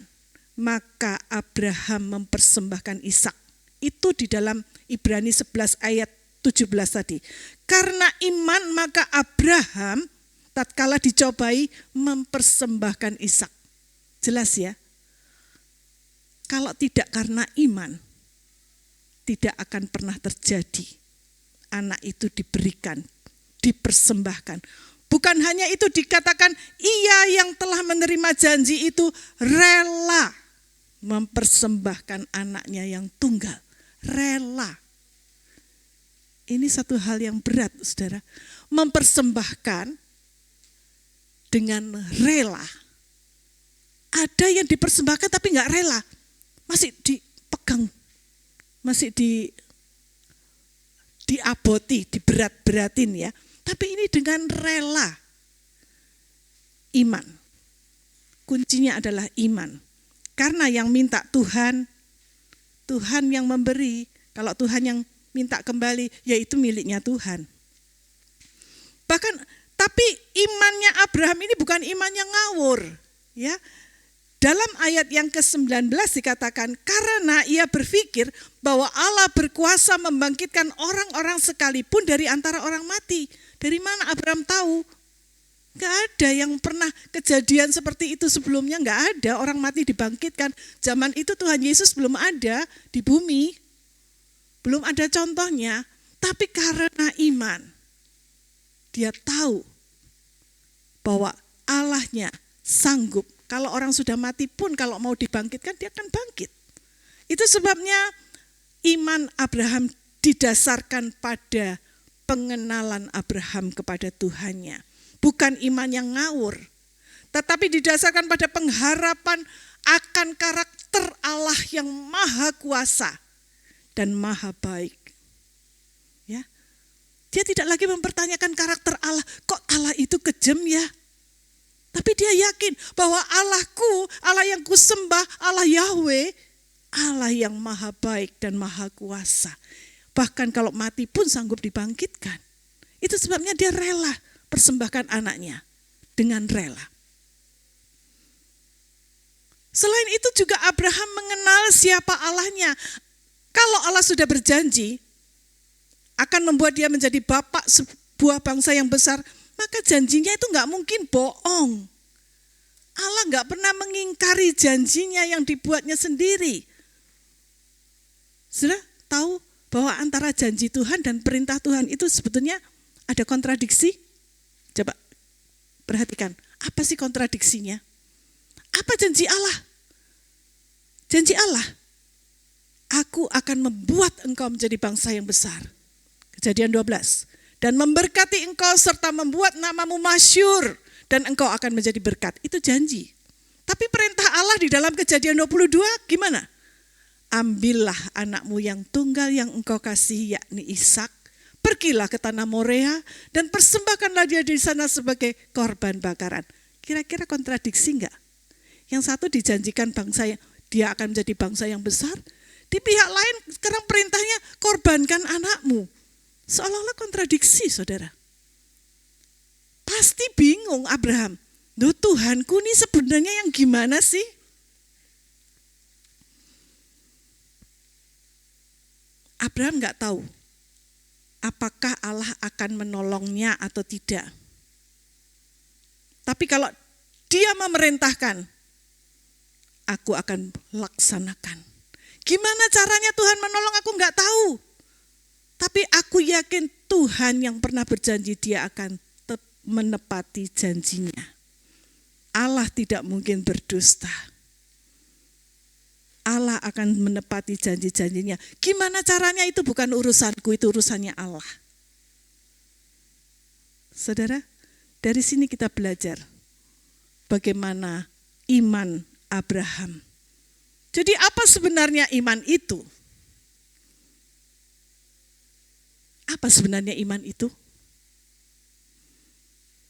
maka Abraham mempersembahkan Ishak. Itu di dalam Ibrani 11 ayat 17 tadi. Karena iman maka Abraham tatkala dicobai mempersembahkan Ishak. Jelas ya? Kalau tidak karena iman, tidak akan pernah terjadi. Anak itu diberikan, dipersembahkan. Bukan hanya itu, dikatakan ia yang telah menerima janji itu rela mempersembahkan anaknya yang tunggal. Rela. Ini satu hal yang berat, saudara. Mempersembahkan dengan rela. Ada yang dipersembahkan tapi nggak rela. Masih dipegang. Masih diaboti, diberat-beratin ya. Tapi ini dengan rela. Iman. Kuncinya adalah iman. Karena yang minta Tuhan, Tuhan yang memberi. Kalau Tuhan yang minta kembali, yaitu miliknya Tuhan. Bahkan, tapi imannya Abraham ini bukan iman yang ngawur. Ya, dalam ayat yang ke-19 dikatakan, karena ia berpikir bahwa Allah berkuasa membangkitkan orang-orang sekalipun dari antara orang mati. Dari mana Abraham tahu? Gak ada yang pernah kejadian seperti itu sebelumnya, gak ada orang mati dibangkitkan. Zaman itu Tuhan Yesus belum ada di bumi. Belum ada contohnya, tapi karena iman, dia tahu bahwa Allahnya sanggup. Kalau orang sudah mati pun kalau mau dibangkitkan, dia akan bangkit. Itu sebabnya iman Abraham didasarkan pada pengenalan Abraham kepada Tuhannya. Bukan iman yang ngawur, tetapi didasarkan pada pengharapan akan karakter Allah yang maha kuasa dan maha baik. Ya. Dia tidak lagi mempertanyakan karakter Allah. Kok Allah itu kejam ya? Tapi dia yakin bahwa Allahku, Allah yang kusembah, Allah Yahweh, Allah yang maha baik dan maha kuasa. Bahkan kalau mati pun sanggup dibangkitkan. Itu sebabnya dia rela persembahkan anaknya dengan rela. Selain itu juga Abraham mengenal siapa Allahnya. Kalau Allah sudah berjanji akan membuat dia menjadi bapak sebuah bangsa yang besar, maka janjinya itu gak mungkin bohong. Allah gak pernah mengingkari janjinya yang dibuatnya sendiri. Sudah tahu bahwa antara janji Tuhan dan perintah Tuhan itu sebetulnya ada kontradiksi? Coba perhatikan, apa sih kontradiksinya? Apa janji Allah? Janji Allah, aku akan membuat engkau menjadi bangsa yang besar. Kejadian 12. Dan memberkati engkau serta membuat namamu masyhur dan engkau akan menjadi berkat. Itu janji. Tapi perintah Allah di dalam Kejadian 22 gimana? Ambillah anakmu yang tunggal yang engkau kasihi, yakni Ishak. Pergilah ke tanah Morea dan persembahkanlah dia di sana sebagai korban bakaran. Kira-kira kontradiksi enggak? Yang satu dijanjikan bangsa yang dia akan menjadi bangsa yang besar. Di pihak lain sekarang perintahnya korbankan anakmu. Seolah-olah kontradiksi, saudara. Pasti bingung Abraham. Duh, Tuhanku ini sebenarnya yang gimana sih? Abraham gak tahu apakah Allah akan menolongnya atau tidak. Tapi kalau dia memerintahkan, aku akan laksanakan. Gimana caranya Tuhan menolong aku gak tahu. Tapi aku yakin Tuhan yang pernah berjanji dia akan menepati janjinya. Allah tidak mungkin berdusta. Allah akan menepati janji-janjinya. Gimana caranya itu bukan urusanku, itu urusannya Allah. Saudara, dari sini kita belajar bagaimana iman Abraham. Jadi apa sebenarnya iman itu? Apa sebenarnya iman itu?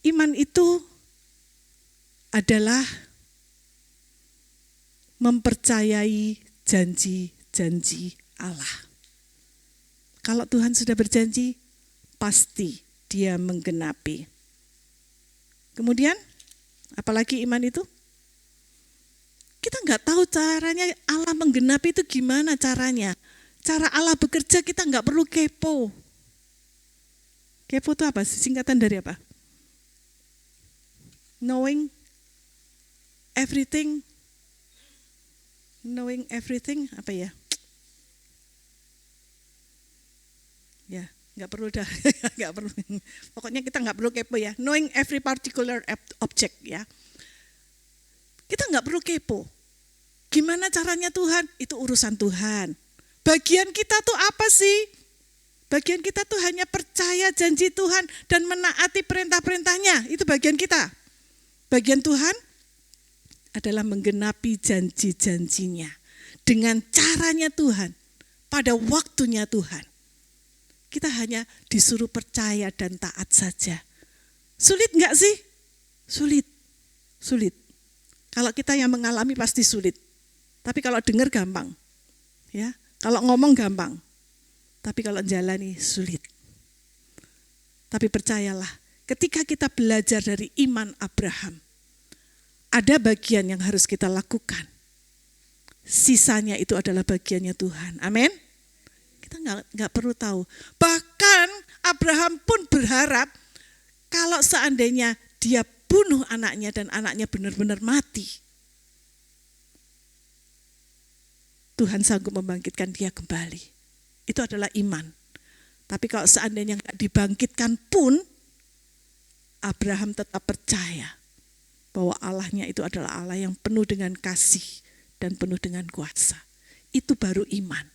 Iman itu adalah mempercayai janji-janji Allah. Kalau Tuhan sudah berjanji, pasti Dia menggenapi. Kemudian, apalagi iman itu? Kita nggak tahu caranya Allah menggenapi itu gimana caranya. Cara Allah bekerja kita nggak perlu kepo. Kepo itu apa? Singkatan dari apa? Knowing everything apa ya? Ya, nggak perlu dah, nggak perlu. Pokoknya kita nggak perlu kepo ya. Knowing every particular object ya. Kita nggak perlu kepo. Gimana caranya Tuhan? Itu urusan Tuhan. Bagian kita tuh apa sih? Bagian kita tuh hanya percaya janji Tuhan dan menaati perintah-perintahnya. Itu bagian kita. Bagian Tuhan adalah menggenapi janji-janjinya. Dengan caranya Tuhan. Pada waktunya Tuhan. Kita hanya disuruh percaya dan taat saja. Sulit enggak sih? Sulit. Kalau kita yang mengalami pasti sulit. Tapi kalau dengar gampang. Ya, kalau ngomong gampang. Tapi kalau jalani sulit. Tapi percayalah, ketika kita belajar dari iman Abraham, ada bagian yang harus kita lakukan. Sisanya itu adalah bagiannya Tuhan. Amin. Kita nggak perlu tahu. Bahkan Abraham pun berharap kalau seandainya dia bunuh anaknya dan anaknya benar-benar mati, Tuhan sanggup membangkitkan dia kembali. Itu adalah iman. Tapi kalau seandainya nggak dibangkitkan pun, Abraham tetap percaya bahwa Allahnya itu adalah Allah yang penuh dengan kasih dan penuh dengan kuasa. Itu baru iman.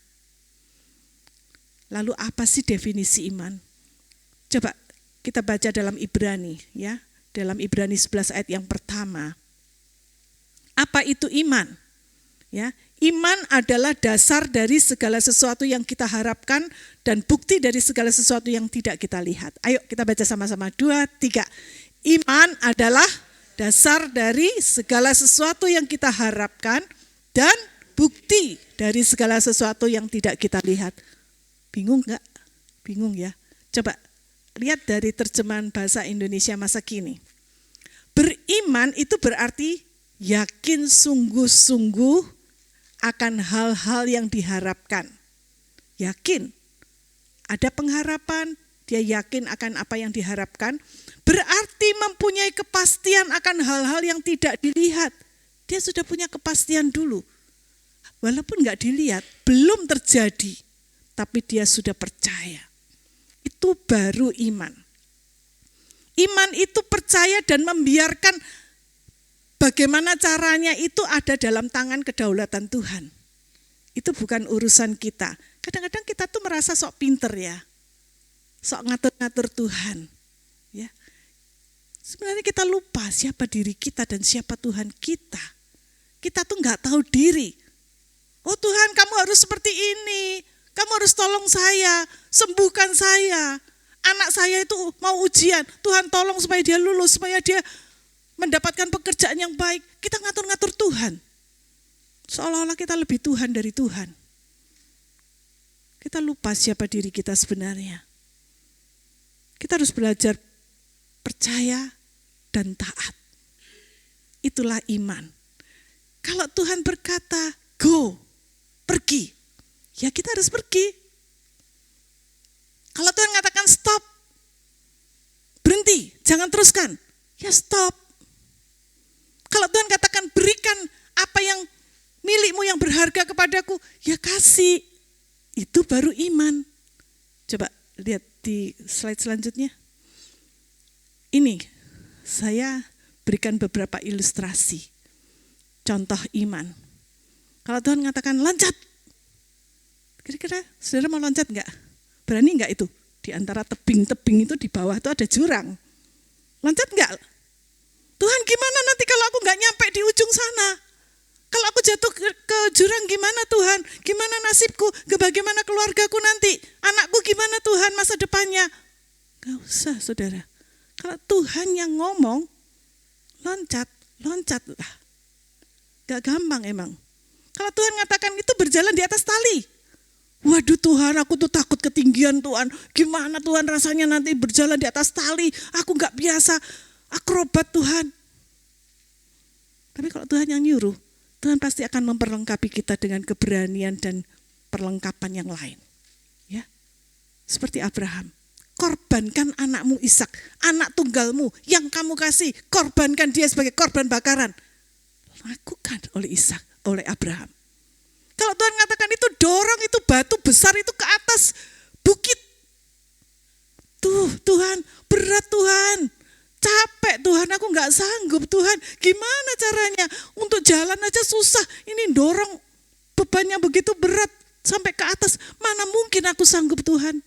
Lalu apa sih definisi iman? Coba kita baca dalam Ibrani ya, dalam Ibrani 11 ayat yang pertama. Apa itu iman? Ya, iman adalah dasar dari segala sesuatu yang kita harapkan dan bukti dari segala sesuatu yang tidak kita lihat. Ayo kita baca sama-sama. 2, 3. Iman adalah dasar dari segala sesuatu yang kita harapkan dan bukti dari segala sesuatu yang tidak kita lihat. Bingung enggak? Bingung ya? Coba lihat dari terjemahan bahasa Indonesia masa kini. Beriman itu berarti yakin sungguh-sungguh akan hal-hal yang diharapkan. Yakin. Ada pengharapan, dia yakin akan apa yang diharapkan. Berarti mempunyai kepastian akan hal-hal yang tidak dilihat. Dia sudah punya kepastian dulu. Walaupun enggak dilihat, belum terjadi. Tapi dia sudah percaya. Itu baru iman. Iman itu percaya dan membiarkan bagaimana caranya itu ada dalam tangan kedaulatan Tuhan. Itu bukan urusan kita. Kadang-kadang kita tuh merasa sok pinter ya. Sok ngatur-ngatur Tuhan. Ya. Sebenarnya kita lupa siapa diri kita dan siapa Tuhan kita. Kita tuh gak tahu diri. Oh Tuhan, kamu harus seperti ini. Kamu harus tolong saya, sembuhkan saya. Anak saya itu mau ujian, Tuhan tolong supaya dia lulus, supaya dia mendapatkan pekerjaan yang baik. Kita ngatur-ngatur Tuhan. Seolah-olah kita lebih Tuhan dari Tuhan. Kita lupa siapa diri kita sebenarnya. Kita harus belajar percaya dan taat. Itulah iman. Kalau Tuhan berkata, go, pergi, ya kita harus pergi. Kalau Tuhan mengatakan stop, berhenti, jangan teruskan, ya stop. Kalau Tuhan katakan berikan apa yang milikmu yang berharga kepadaku, ya kasih. Itu baru iman. Coba lihat di slide selanjutnya. Ini saya berikan beberapa ilustrasi. Contoh iman. Kalau Tuhan mengatakan loncat, kira-kira saudara mau loncat enggak? Berani enggak itu? Di antara tebing-tebing itu di bawah itu ada jurang. Loncat enggak? Tuhan gimana nanti kalau aku enggak nyampe di ujung sana? Kalau aku jatuh ke jurang gimana Tuhan? Gimana nasibku? Bagaimana keluargaku nanti? Anakku gimana Tuhan masa depannya? Enggak usah saudara. Kalau Tuhan yang ngomong, loncatlah. Enggak gampang emang. Kalau Tuhan mengatakan itu berjalan di atas tali. Waduh Tuhan, aku tuh takut ketinggian Tuhan. Gimana Tuhan rasanya nanti berjalan di atas tali? Aku gak biasa, akrobat Tuhan. Tapi kalau Tuhan yang nyuruh, Tuhan pasti akan memperlengkapi kita dengan keberanian dan perlengkapan yang lain. Ya, seperti Abraham. Korbankan anakmu Ishak, anak tunggalmu yang kamu kasih. Korbankan dia sebagai korban bakaran. Lakukan oleh Ishak, oleh Abraham. Kalau Tuhan mengatakan itu dorong itu batu besar itu ke atas bukit. Tuhan, berat Tuhan. Capek Tuhan, aku gak sanggup Tuhan. Gimana caranya? Untuk jalan aja susah. Ini dorong bebannya begitu berat sampai ke atas. Mana mungkin aku sanggup Tuhan.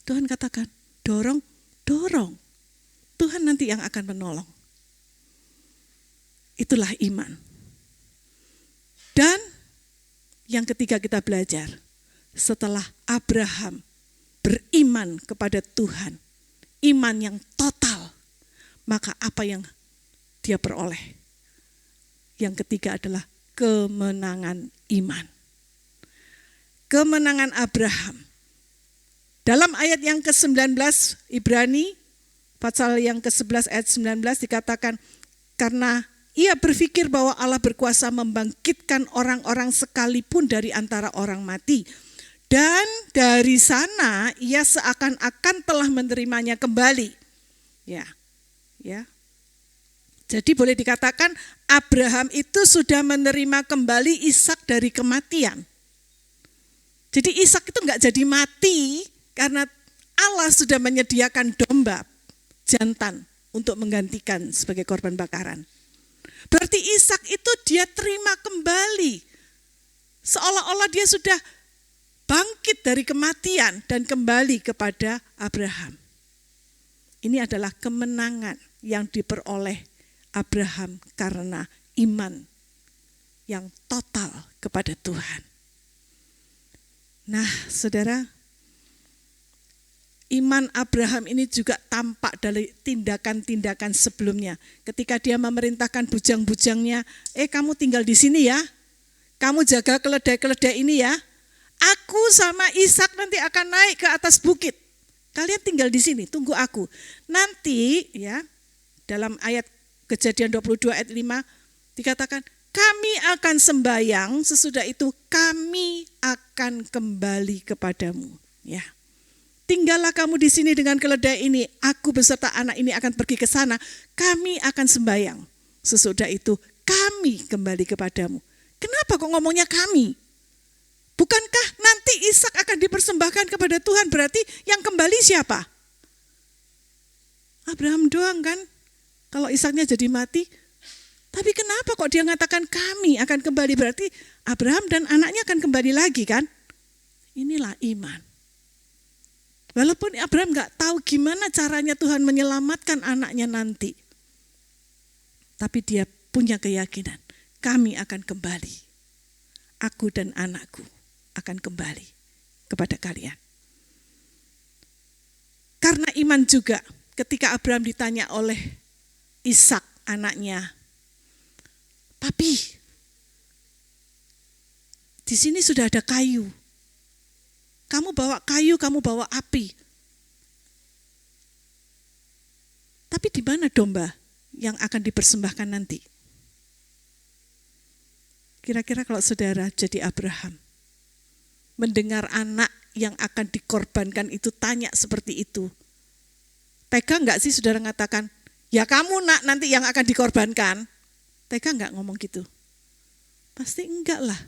Tuhan katakan, dorong. Tuhan nanti yang akan menolong. Itulah iman. Dan yang ketiga kita belajar, setelah Abraham beriman kepada Tuhan, iman yang total, maka apa yang dia peroleh? Yang ketiga adalah kemenangan iman. Kemenangan Abraham. Dalam ayat yang ke-19 Ibrani, pasal yang ke-11 ayat 19 dikatakan, karena ia berpikir bahwa Allah berkuasa membangkitkan orang-orang sekalipun dari antara orang mati. Dan dari sana ia seakan-akan telah menerimanya kembali. Ya. Jadi boleh dikatakan Abraham itu sudah menerima kembali Ishak dari kematian. Jadi Ishak itu enggak jadi mati karena Allah sudah menyediakan domba jantan untuk menggantikan sebagai korban bakaran. Berarti Ishak itu dia terima kembali. Seolah-olah dia sudah bangkit dari kematian dan kembali kepada Abraham. Ini adalah kemenangan yang diperoleh Abraham karena iman yang total kepada Tuhan. Nah, saudara, iman Abraham ini juga tampak dari tindakan-tindakan sebelumnya. Ketika dia memerintahkan bujang-bujangnya, kamu tinggal di sini ya, kamu jaga keledai-keledai ini ya, aku sama Ishak nanti akan naik ke atas bukit. Kalian tinggal di sini, tunggu aku. Nanti ya, dalam ayat Kejadian 22 ayat 5 dikatakan, kami akan sembahyang, sesudah itu kami akan kembali kepadamu. Ya. Tinggallah kamu di sini dengan keledai ini, aku beserta anak ini akan pergi ke sana, kami akan sembahyang. Sesudah itu kami kembali kepadamu. Kenapa kok ngomongnya kami? Bukankah nanti Ishak akan dipersembahkan kepada Tuhan, berarti yang kembali siapa? Abraham doang kan? Kalau Ishaknya jadi mati, tapi kenapa kok dia mengatakan kami akan kembali, berarti Abraham dan anaknya akan kembali lagi kan? Inilah iman. Walaupun Abraham gak tahu gimana caranya Tuhan menyelamatkan anaknya nanti. Tapi dia punya keyakinan, kami akan kembali. Aku dan anakku akan kembali kepada kalian. Karena iman juga ketika Abraham ditanya oleh Ishak anaknya, Papi, di sini sudah ada kayu. Kamu bawa kayu, kamu bawa api. Tapi di mana domba yang akan dipersembahkan nanti? Kira-kira kalau saudara jadi Abraham, mendengar anak yang akan dikorbankan itu tanya seperti itu, tega enggak sih saudara mengatakan, ya kamu nak nanti yang akan dikorbankan? Tega enggak ngomong gitu? Pasti enggak lah.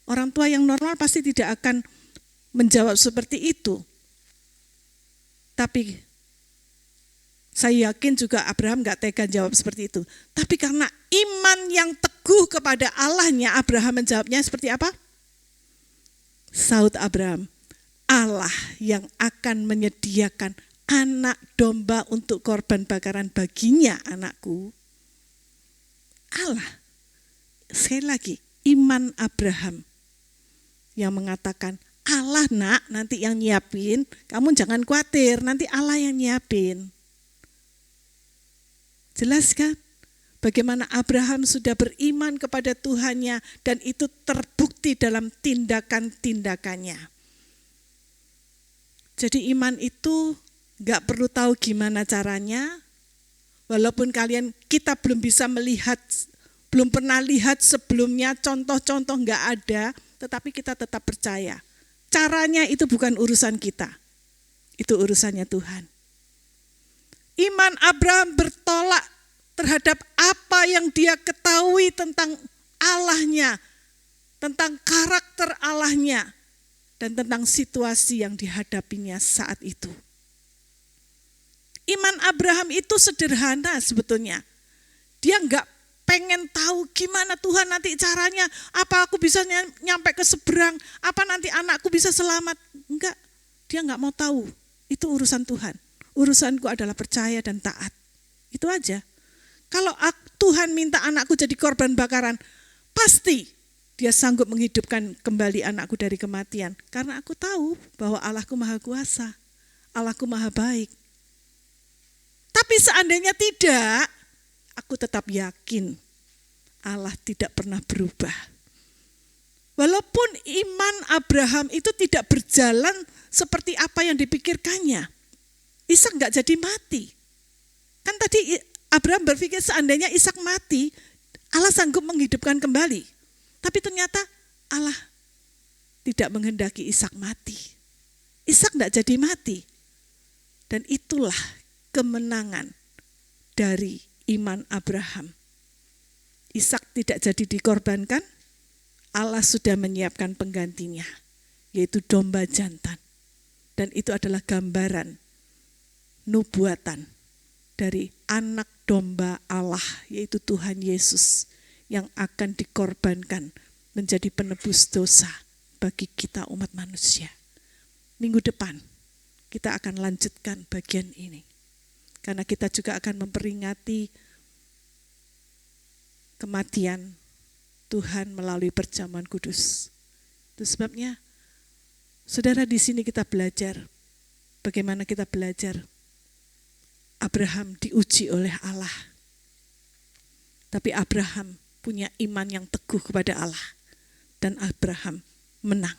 Orang tua yang normal pasti tidak akan menjawab seperti itu. Tapi saya yakin juga Abraham enggak tega jawab seperti itu. Tapi karena iman yang teguh kepada Allahnya, Abraham menjawabnya seperti apa? Saud Abraham, Allah yang akan menyediakan anak domba untuk korban bakaran baginya anakku. Allah. Sekali lagi, iman Abraham yang mengatakan, Allah nak nanti yang nyiapin, kamu jangan khawatir, nanti Allah yang nyiapin. Jelas kan? Bagaimana Abraham sudah beriman kepada Tuhannya dan itu terbukti dalam tindakan-tindakannya. Jadi iman itu gak perlu tahu gimana caranya, walaupun kita belum bisa melihat, belum pernah lihat sebelumnya, contoh-contoh gak ada, tetapi kita tetap percaya. Caranya itu bukan urusan kita, itu urusannya Tuhan. Iman Abraham bertolak terhadap apa yang dia ketahui tentang Allahnya, tentang karakter Allahnya, dan tentang situasi yang dihadapinya saat itu. Iman Abraham itu sederhana sebetulnya. Dia enggak pengen tahu gimana Tuhan nanti caranya, apa aku bisa nyampe ke seberang, apa nanti anakku bisa selamat. Enggak, dia enggak mau tahu. Itu urusan Tuhan. Urusanku adalah percaya dan taat. Itu aja. Kalau Tuhan minta anakku jadi korban bakaran, pasti dia sanggup menghidupkan kembali anakku dari kematian. Karena aku tahu bahwa Allahku Maha Kuasa, Allahku Maha Baik. Tapi seandainya tidak, aku tetap yakin Allah tidak pernah berubah. Walaupun iman Abraham itu tidak berjalan seperti apa yang dipikirkannya, Ishak enggak jadi mati. Kan tadi Abraham berpikir seandainya Ishak mati, Allah sanggup menghidupkan kembali. Tapi ternyata Allah tidak menghendaki Ishak mati. Ishak enggak jadi mati. Dan itulah kemenangan dari iman Abraham. Ishak tidak jadi dikorbankan, Allah sudah menyiapkan penggantinya, yaitu domba jantan. Dan itu adalah gambaran nubuatan dari anak domba Allah, yaitu Tuhan Yesus, yang akan dikorbankan menjadi penebus dosa bagi kita umat manusia. Minggu depan kita akan lanjutkan bagian ini. Karena kita juga akan memperingati kematian Tuhan melalui perjamuan kudus. Itu sebabnya, saudara, di sini kita belajar bagaimana kita belajar Abraham diuji oleh Allah. Tapi Abraham punya iman yang teguh kepada Allah. Dan Abraham menang.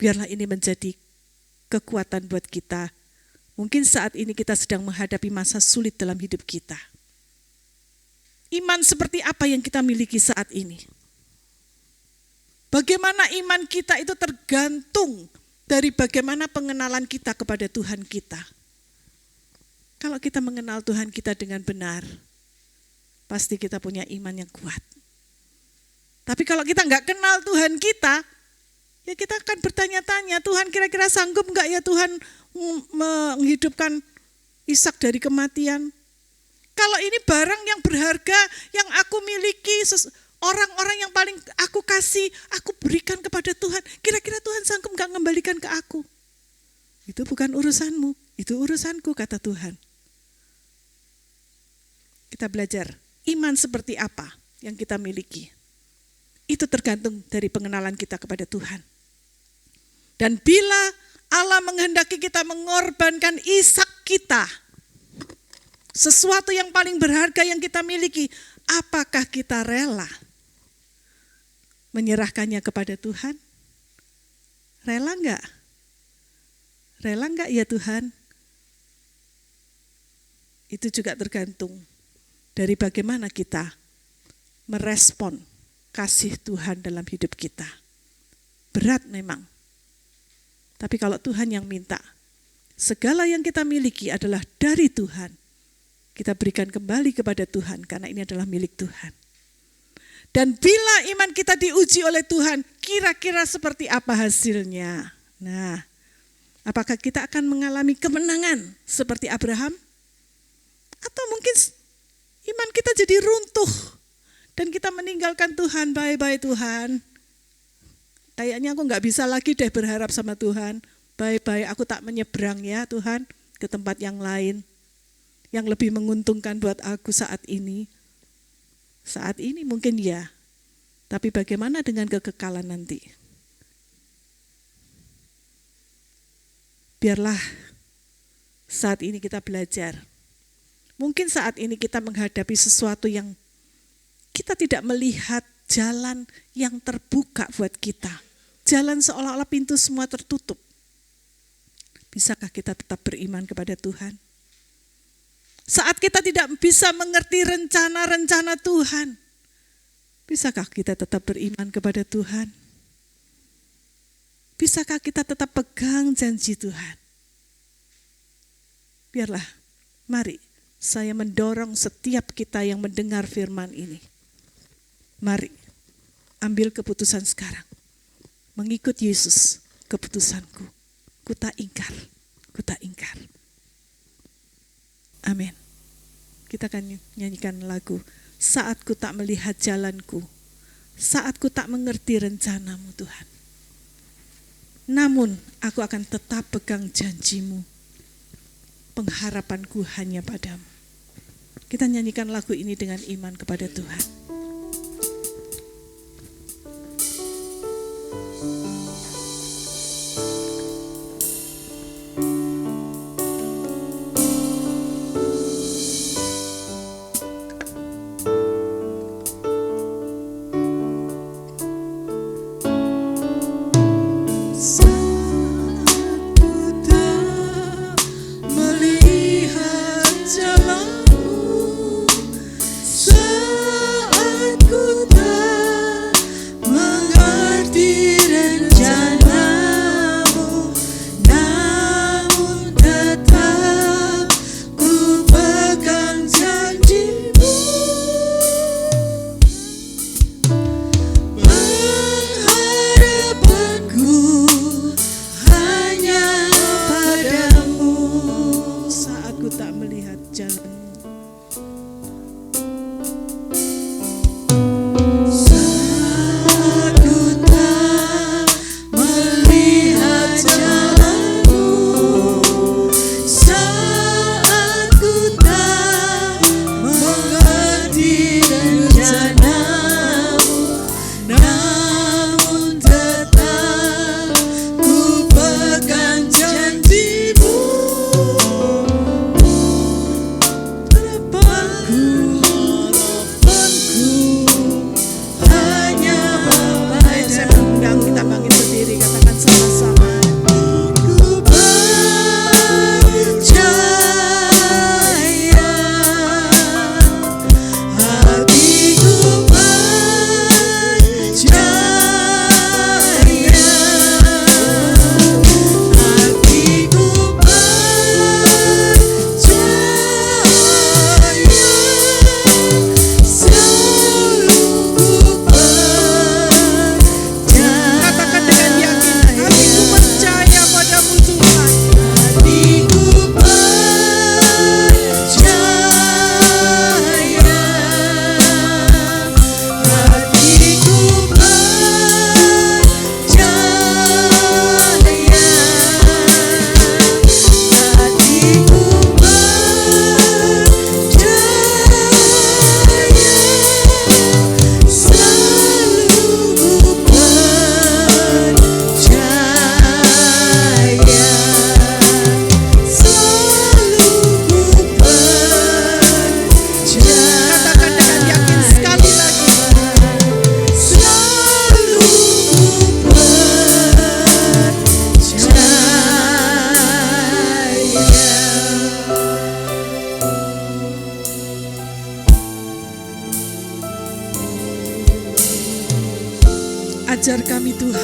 Biarlah ini menjadi kekuatan buat kita. Mungkin saat ini kita sedang menghadapi masa sulit dalam hidup kita. Iman seperti apa yang kita miliki saat ini? Bagaimana iman kita itu tergantung dari bagaimana pengenalan kita kepada Tuhan kita. Kalau kita mengenal Tuhan kita dengan benar, pasti kita punya iman yang kuat. Tapi kalau kita nggak kenal Tuhan kita, ya kita akan bertanya-tanya, Tuhan kira-kira sanggup nggak ya Tuhan menghidupkan Ishak dari kematian? Kalau ini barang yang berharga yang aku miliki, orang-orang yang paling aku kasih, aku berikan kepada Tuhan, kira-kira Tuhan sanggup nggak mengembalikan ke aku? Itu bukan urusanmu, itu urusanku, kata Tuhan. Kita belajar iman seperti apa yang kita miliki. Itu tergantung dari pengenalan kita kepada Tuhan. Dan bila Allah menghendaki kita mengorbankan Ishak kita, sesuatu yang paling berharga yang kita miliki, apakah kita rela menyerahkannya kepada Tuhan? Rela enggak? Rela enggak ya Tuhan? Itu juga tergantung dari bagaimana kita merespon kasih Tuhan dalam hidup kita. Berat memang. Tapi kalau Tuhan yang minta, segala yang kita miliki adalah dari Tuhan. Kita berikan kembali kepada Tuhan karena ini adalah milik Tuhan. Dan bila iman kita diuji oleh Tuhan, kira-kira seperti apa hasilnya? Nah, apakah kita akan mengalami kemenangan seperti Abraham? Atau mungkin iman kita jadi runtuh dan kita meninggalkan Tuhan, bye-bye Tuhan. Kayaknya aku gak bisa lagi deh berharap sama Tuhan. Bye-bye, aku tak menyeberang ya Tuhan ke tempat yang lain. Yang lebih menguntungkan buat aku saat ini. Saat ini mungkin ya. Tapi bagaimana dengan kekekalan nanti? Biarlah saat ini kita belajar. Mungkin saat ini kita menghadapi sesuatu yang kita tidak melihat jalan yang terbuka buat kita. Jalan seolah-olah pintu semua tertutup. Bisakah kita tetap beriman kepada Tuhan? Saat kita tidak bisa mengerti rencana-rencana Tuhan, bisakah kita tetap beriman kepada Tuhan? Bisakah kita tetap pegang janji Tuhan? Biarlah, mari saya mendorong setiap kita yang mendengar firman ini. Mari, ambil keputusan sekarang. Mengikut Yesus, keputusanku. Ku tak ingkar, ku tak ingkar. Amin. Kita akan nyanyikan lagu, Saat ku tak melihat jalanku, saat ku tak mengerti rencanamu Tuhan. Namun aku akan tetap pegang janjimu. Pengharapanku hanya padamu. Kita nyanyikan lagu ini dengan iman kepada Tuhan. Melihat jalanmu, saat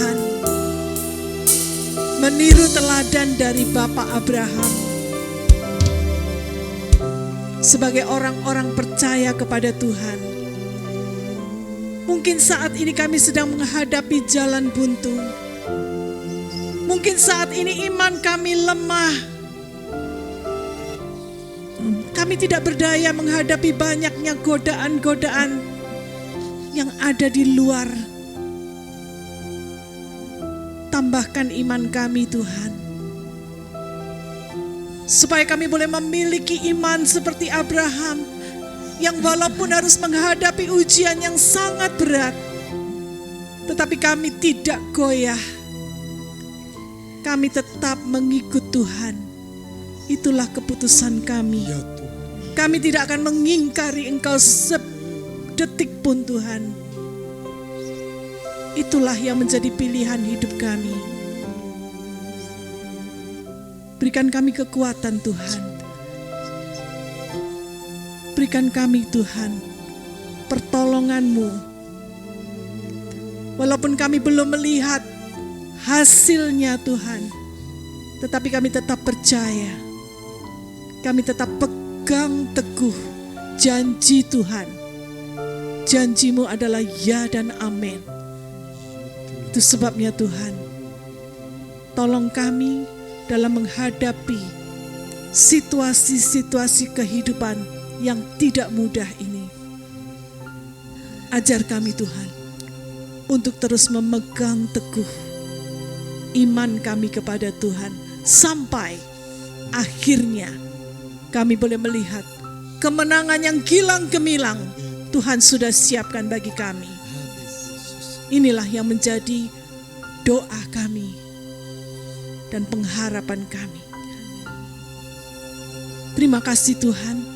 Tuhan, meniru teladan dari Bapak Abraham, sebagai orang-orang percaya kepada Tuhan. Mungkin saat ini kami sedang menghadapi jalan buntu. Mungkin saat ini iman kami lemah. Kami tidak berdaya menghadapi banyaknya godaan-godaan yang ada di luar. Tambahkan iman kami, Tuhan, supaya kami boleh memiliki iman seperti Abraham, yang walaupun harus menghadapi ujian yang sangat berat, tetapi kami tidak goyah. Kami tetap mengikut Tuhan. Itulah keputusan kami. Ya Tuhan. Kami tidak akan mengingkari Engkau sedetik pun, Tuhan. Itulah yang menjadi pilihan hidup kami. Berikan kami kekuatan, Tuhan. Berikan kami, Tuhan, pertolongan-Mu. Walaupun kami belum melihat hasilnya, Tuhan, tetapi kami tetap percaya. Kami tetap pegang teguh janji Tuhan. Janji-Mu adalah ya dan amin. Itu sebabnya, Tuhan, tolong kami dalam menghadapi situasi-situasi kehidupan yang tidak mudah ini. Ajar kami, Tuhan, untuk terus memegang teguh iman kami kepada Tuhan, sampai akhirnya kami boleh melihat kemenangan yang gilang gemilang Tuhan sudah siapkan bagi kami. Inilah yang menjadi doa kami dan pengharapan kami. Terima kasih, Tuhan.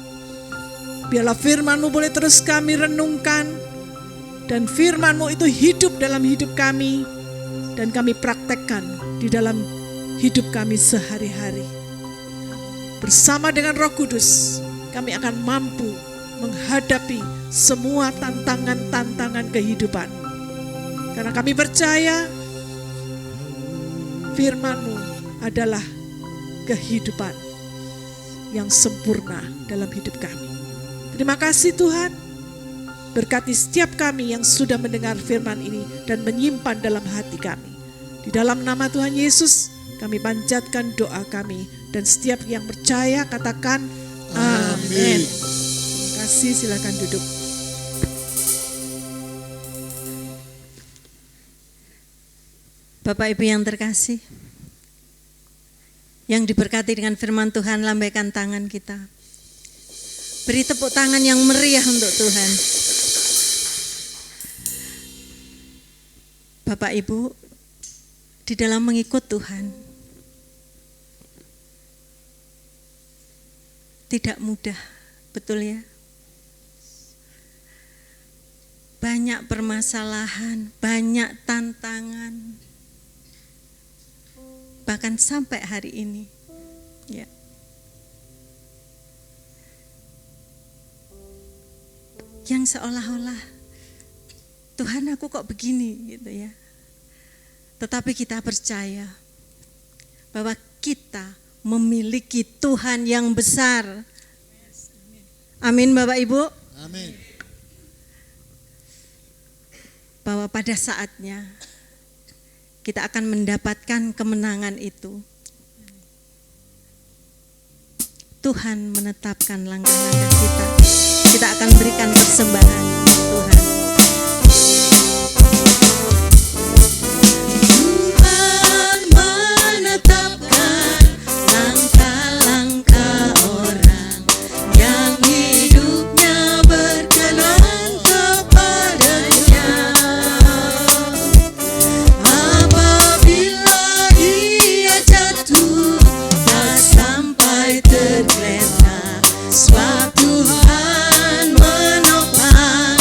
Biarlah firman-Mu boleh terus kami renungkan, dan firman-Mu itu hidup dalam hidup kami, dan kami praktekkan di dalam hidup kami sehari-hari. Bersama dengan Roh Kudus, kami akan mampu menghadapi semua tantangan-tantangan kehidupan. Karena kami percaya firman-Mu adalah kehidupan yang sempurna dalam hidup kami. Terima kasih, Tuhan. Berkati setiap kami yang sudah mendengar firman ini dan menyimpan dalam hati kami. Di dalam nama Tuhan Yesus, kami panjatkan doa kami. Dan setiap yang percaya katakan amin. Terima kasih, silakan duduk. Bapak Ibu yang terkasih, yang diberkati dengan firman Tuhan, lambaikan tangan kita. Beri tepuk tangan yang meriah untuk Tuhan. Bapak Ibu, di dalam mengikut Tuhan, tidak mudah, betul ya? Banyak permasalahan, banyak tantangan, bahkan sampai hari ini, ya. Yang seolah-olah Tuhan, aku kok begini gitu ya. Tetapi kita percaya bahwa kita memiliki Tuhan yang besar. Amin, Bapak Ibu. Amin. Bahwa pada saatnya kita akan mendapatkan kemenangan itu. Tuhan menetapkan langkah-langkah kita. Kita akan berikan persembahan Tuhan. Tuhan menetapkan langkah-langkah orang yang hidupnya berkenan kepadanya. Apabila ia jatuh tak sampai tergeletak, sebab Tuhan menopang.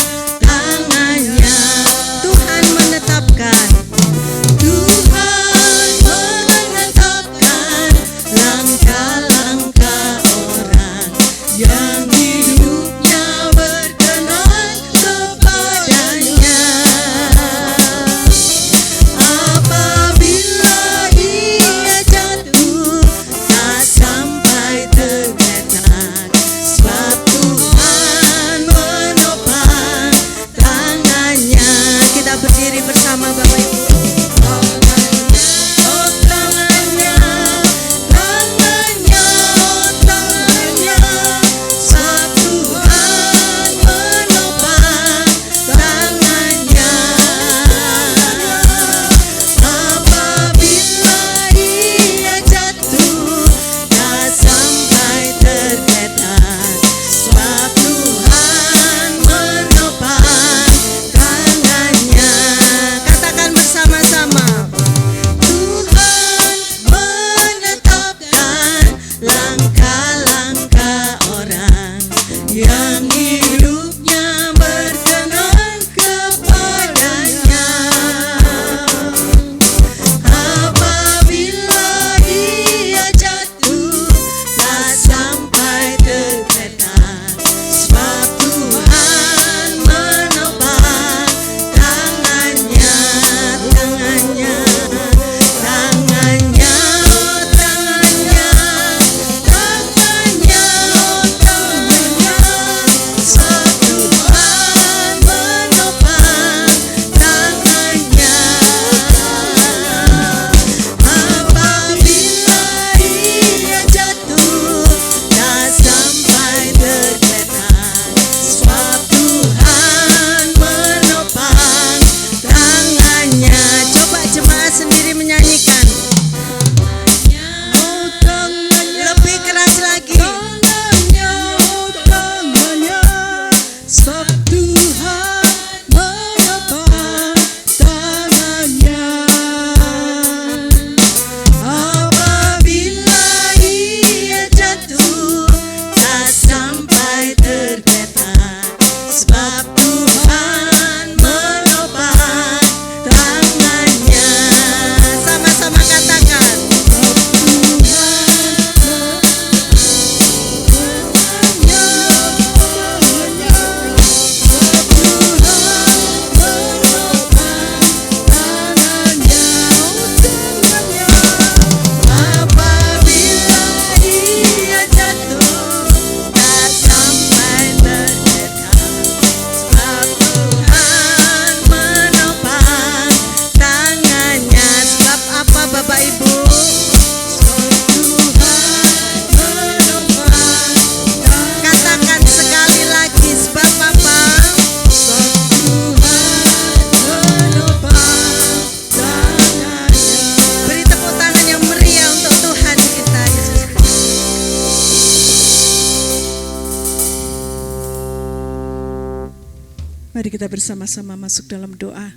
Mari kita bersama-sama masuk dalam doa.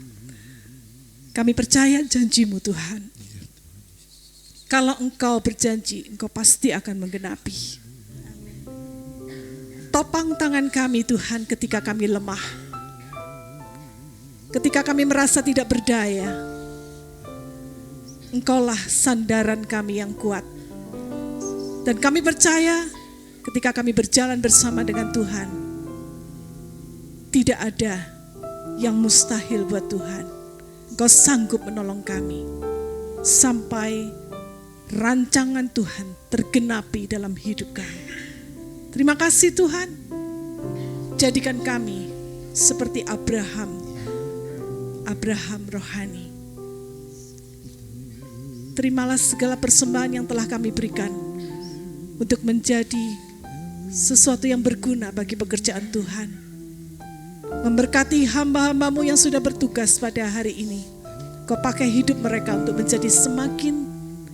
Kami percaya janji-Mu Tuhan. Kalau Engkau berjanji, Engkau pasti akan menggenapi. Topang tangan kami Tuhan ketika kami lemah. Ketika kami merasa tidak berdaya. Engkaulah sandaran kami yang kuat. Dan kami percaya ketika kami berjalan bersama dengan Tuhan, tidak ada yang mustahil buat Tuhan. Engkau sanggup menolong kami sampai rancangan Tuhan tergenapi dalam hidup kami. Terima kasih Tuhan. Jadikan kami seperti Abraham rohani. Terimalah segala persembahan yang telah kami berikan untuk menjadi sesuatu yang berguna bagi pekerjaan Tuhan. Memberkati hamba-hamba-Mu yang sudah bertugas pada hari ini. Kau pakai hidup mereka untuk menjadi semakin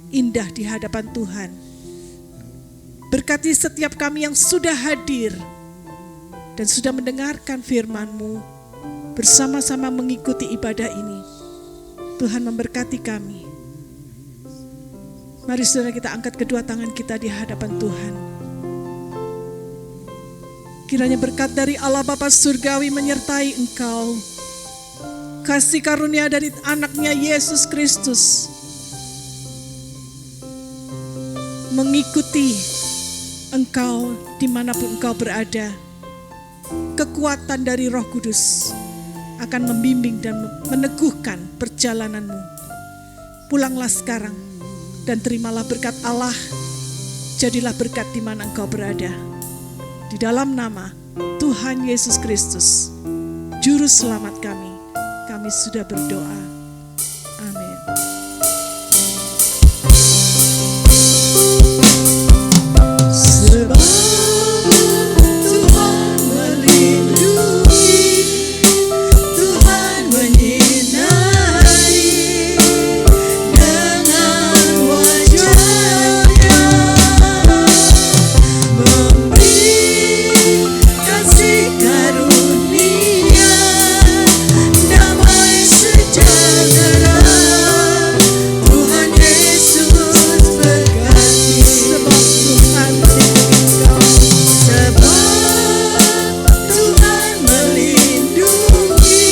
indah di hadapan Tuhan. Berkati setiap kami yang sudah hadir dan sudah mendengarkan firman-Mu, bersama-sama mengikuti ibadah ini. Tuhan memberkati kami. Mari saudara kita angkat kedua tangan kita di hadapan Tuhan. Kiranya berkat dari Allah Bapa Surgawi menyertai engkau. Kasih karunia dari anaknya Yesus Kristus mengikuti engkau dimanapun engkau berada. Kekuatan dari Roh Kudus akan membimbing dan meneguhkan perjalananmu. Pulanglah sekarang dan terimalah berkat Allah. Jadilah berkat di mana engkau berada. Di dalam nama Tuhan Yesus Kristus, Juru Selamat kami sudah berdoa. Amin. Sebab Tuhan melindungi, Tuhan menyinari dengan wajah-Nya, memberi kasih karunia, damai sejahtera. Tuhan Yesus berkati. Sebab Tuhan melindungi,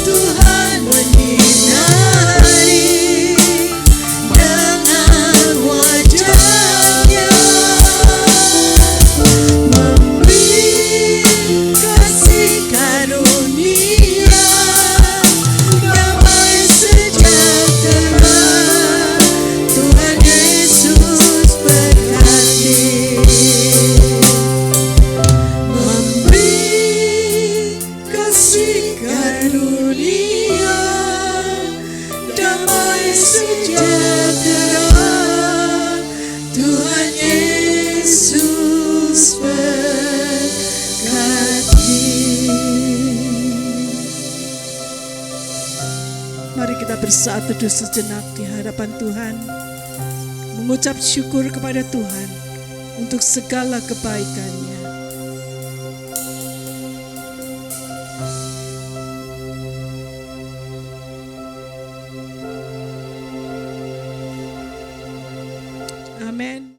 Tuhan menyinari dengan wajah-Nya, memberi kasih karunia, damai sejahtera. Tuhan Yesus berkati. Memberi kasih karunia, damai sejahtera. Tuhan Yesus berkati. Mari kita bersaat teduh sejenak di hadapan Tuhan, mengucap syukur kepada Tuhan untuk segala kebaikan-Nya. Amin.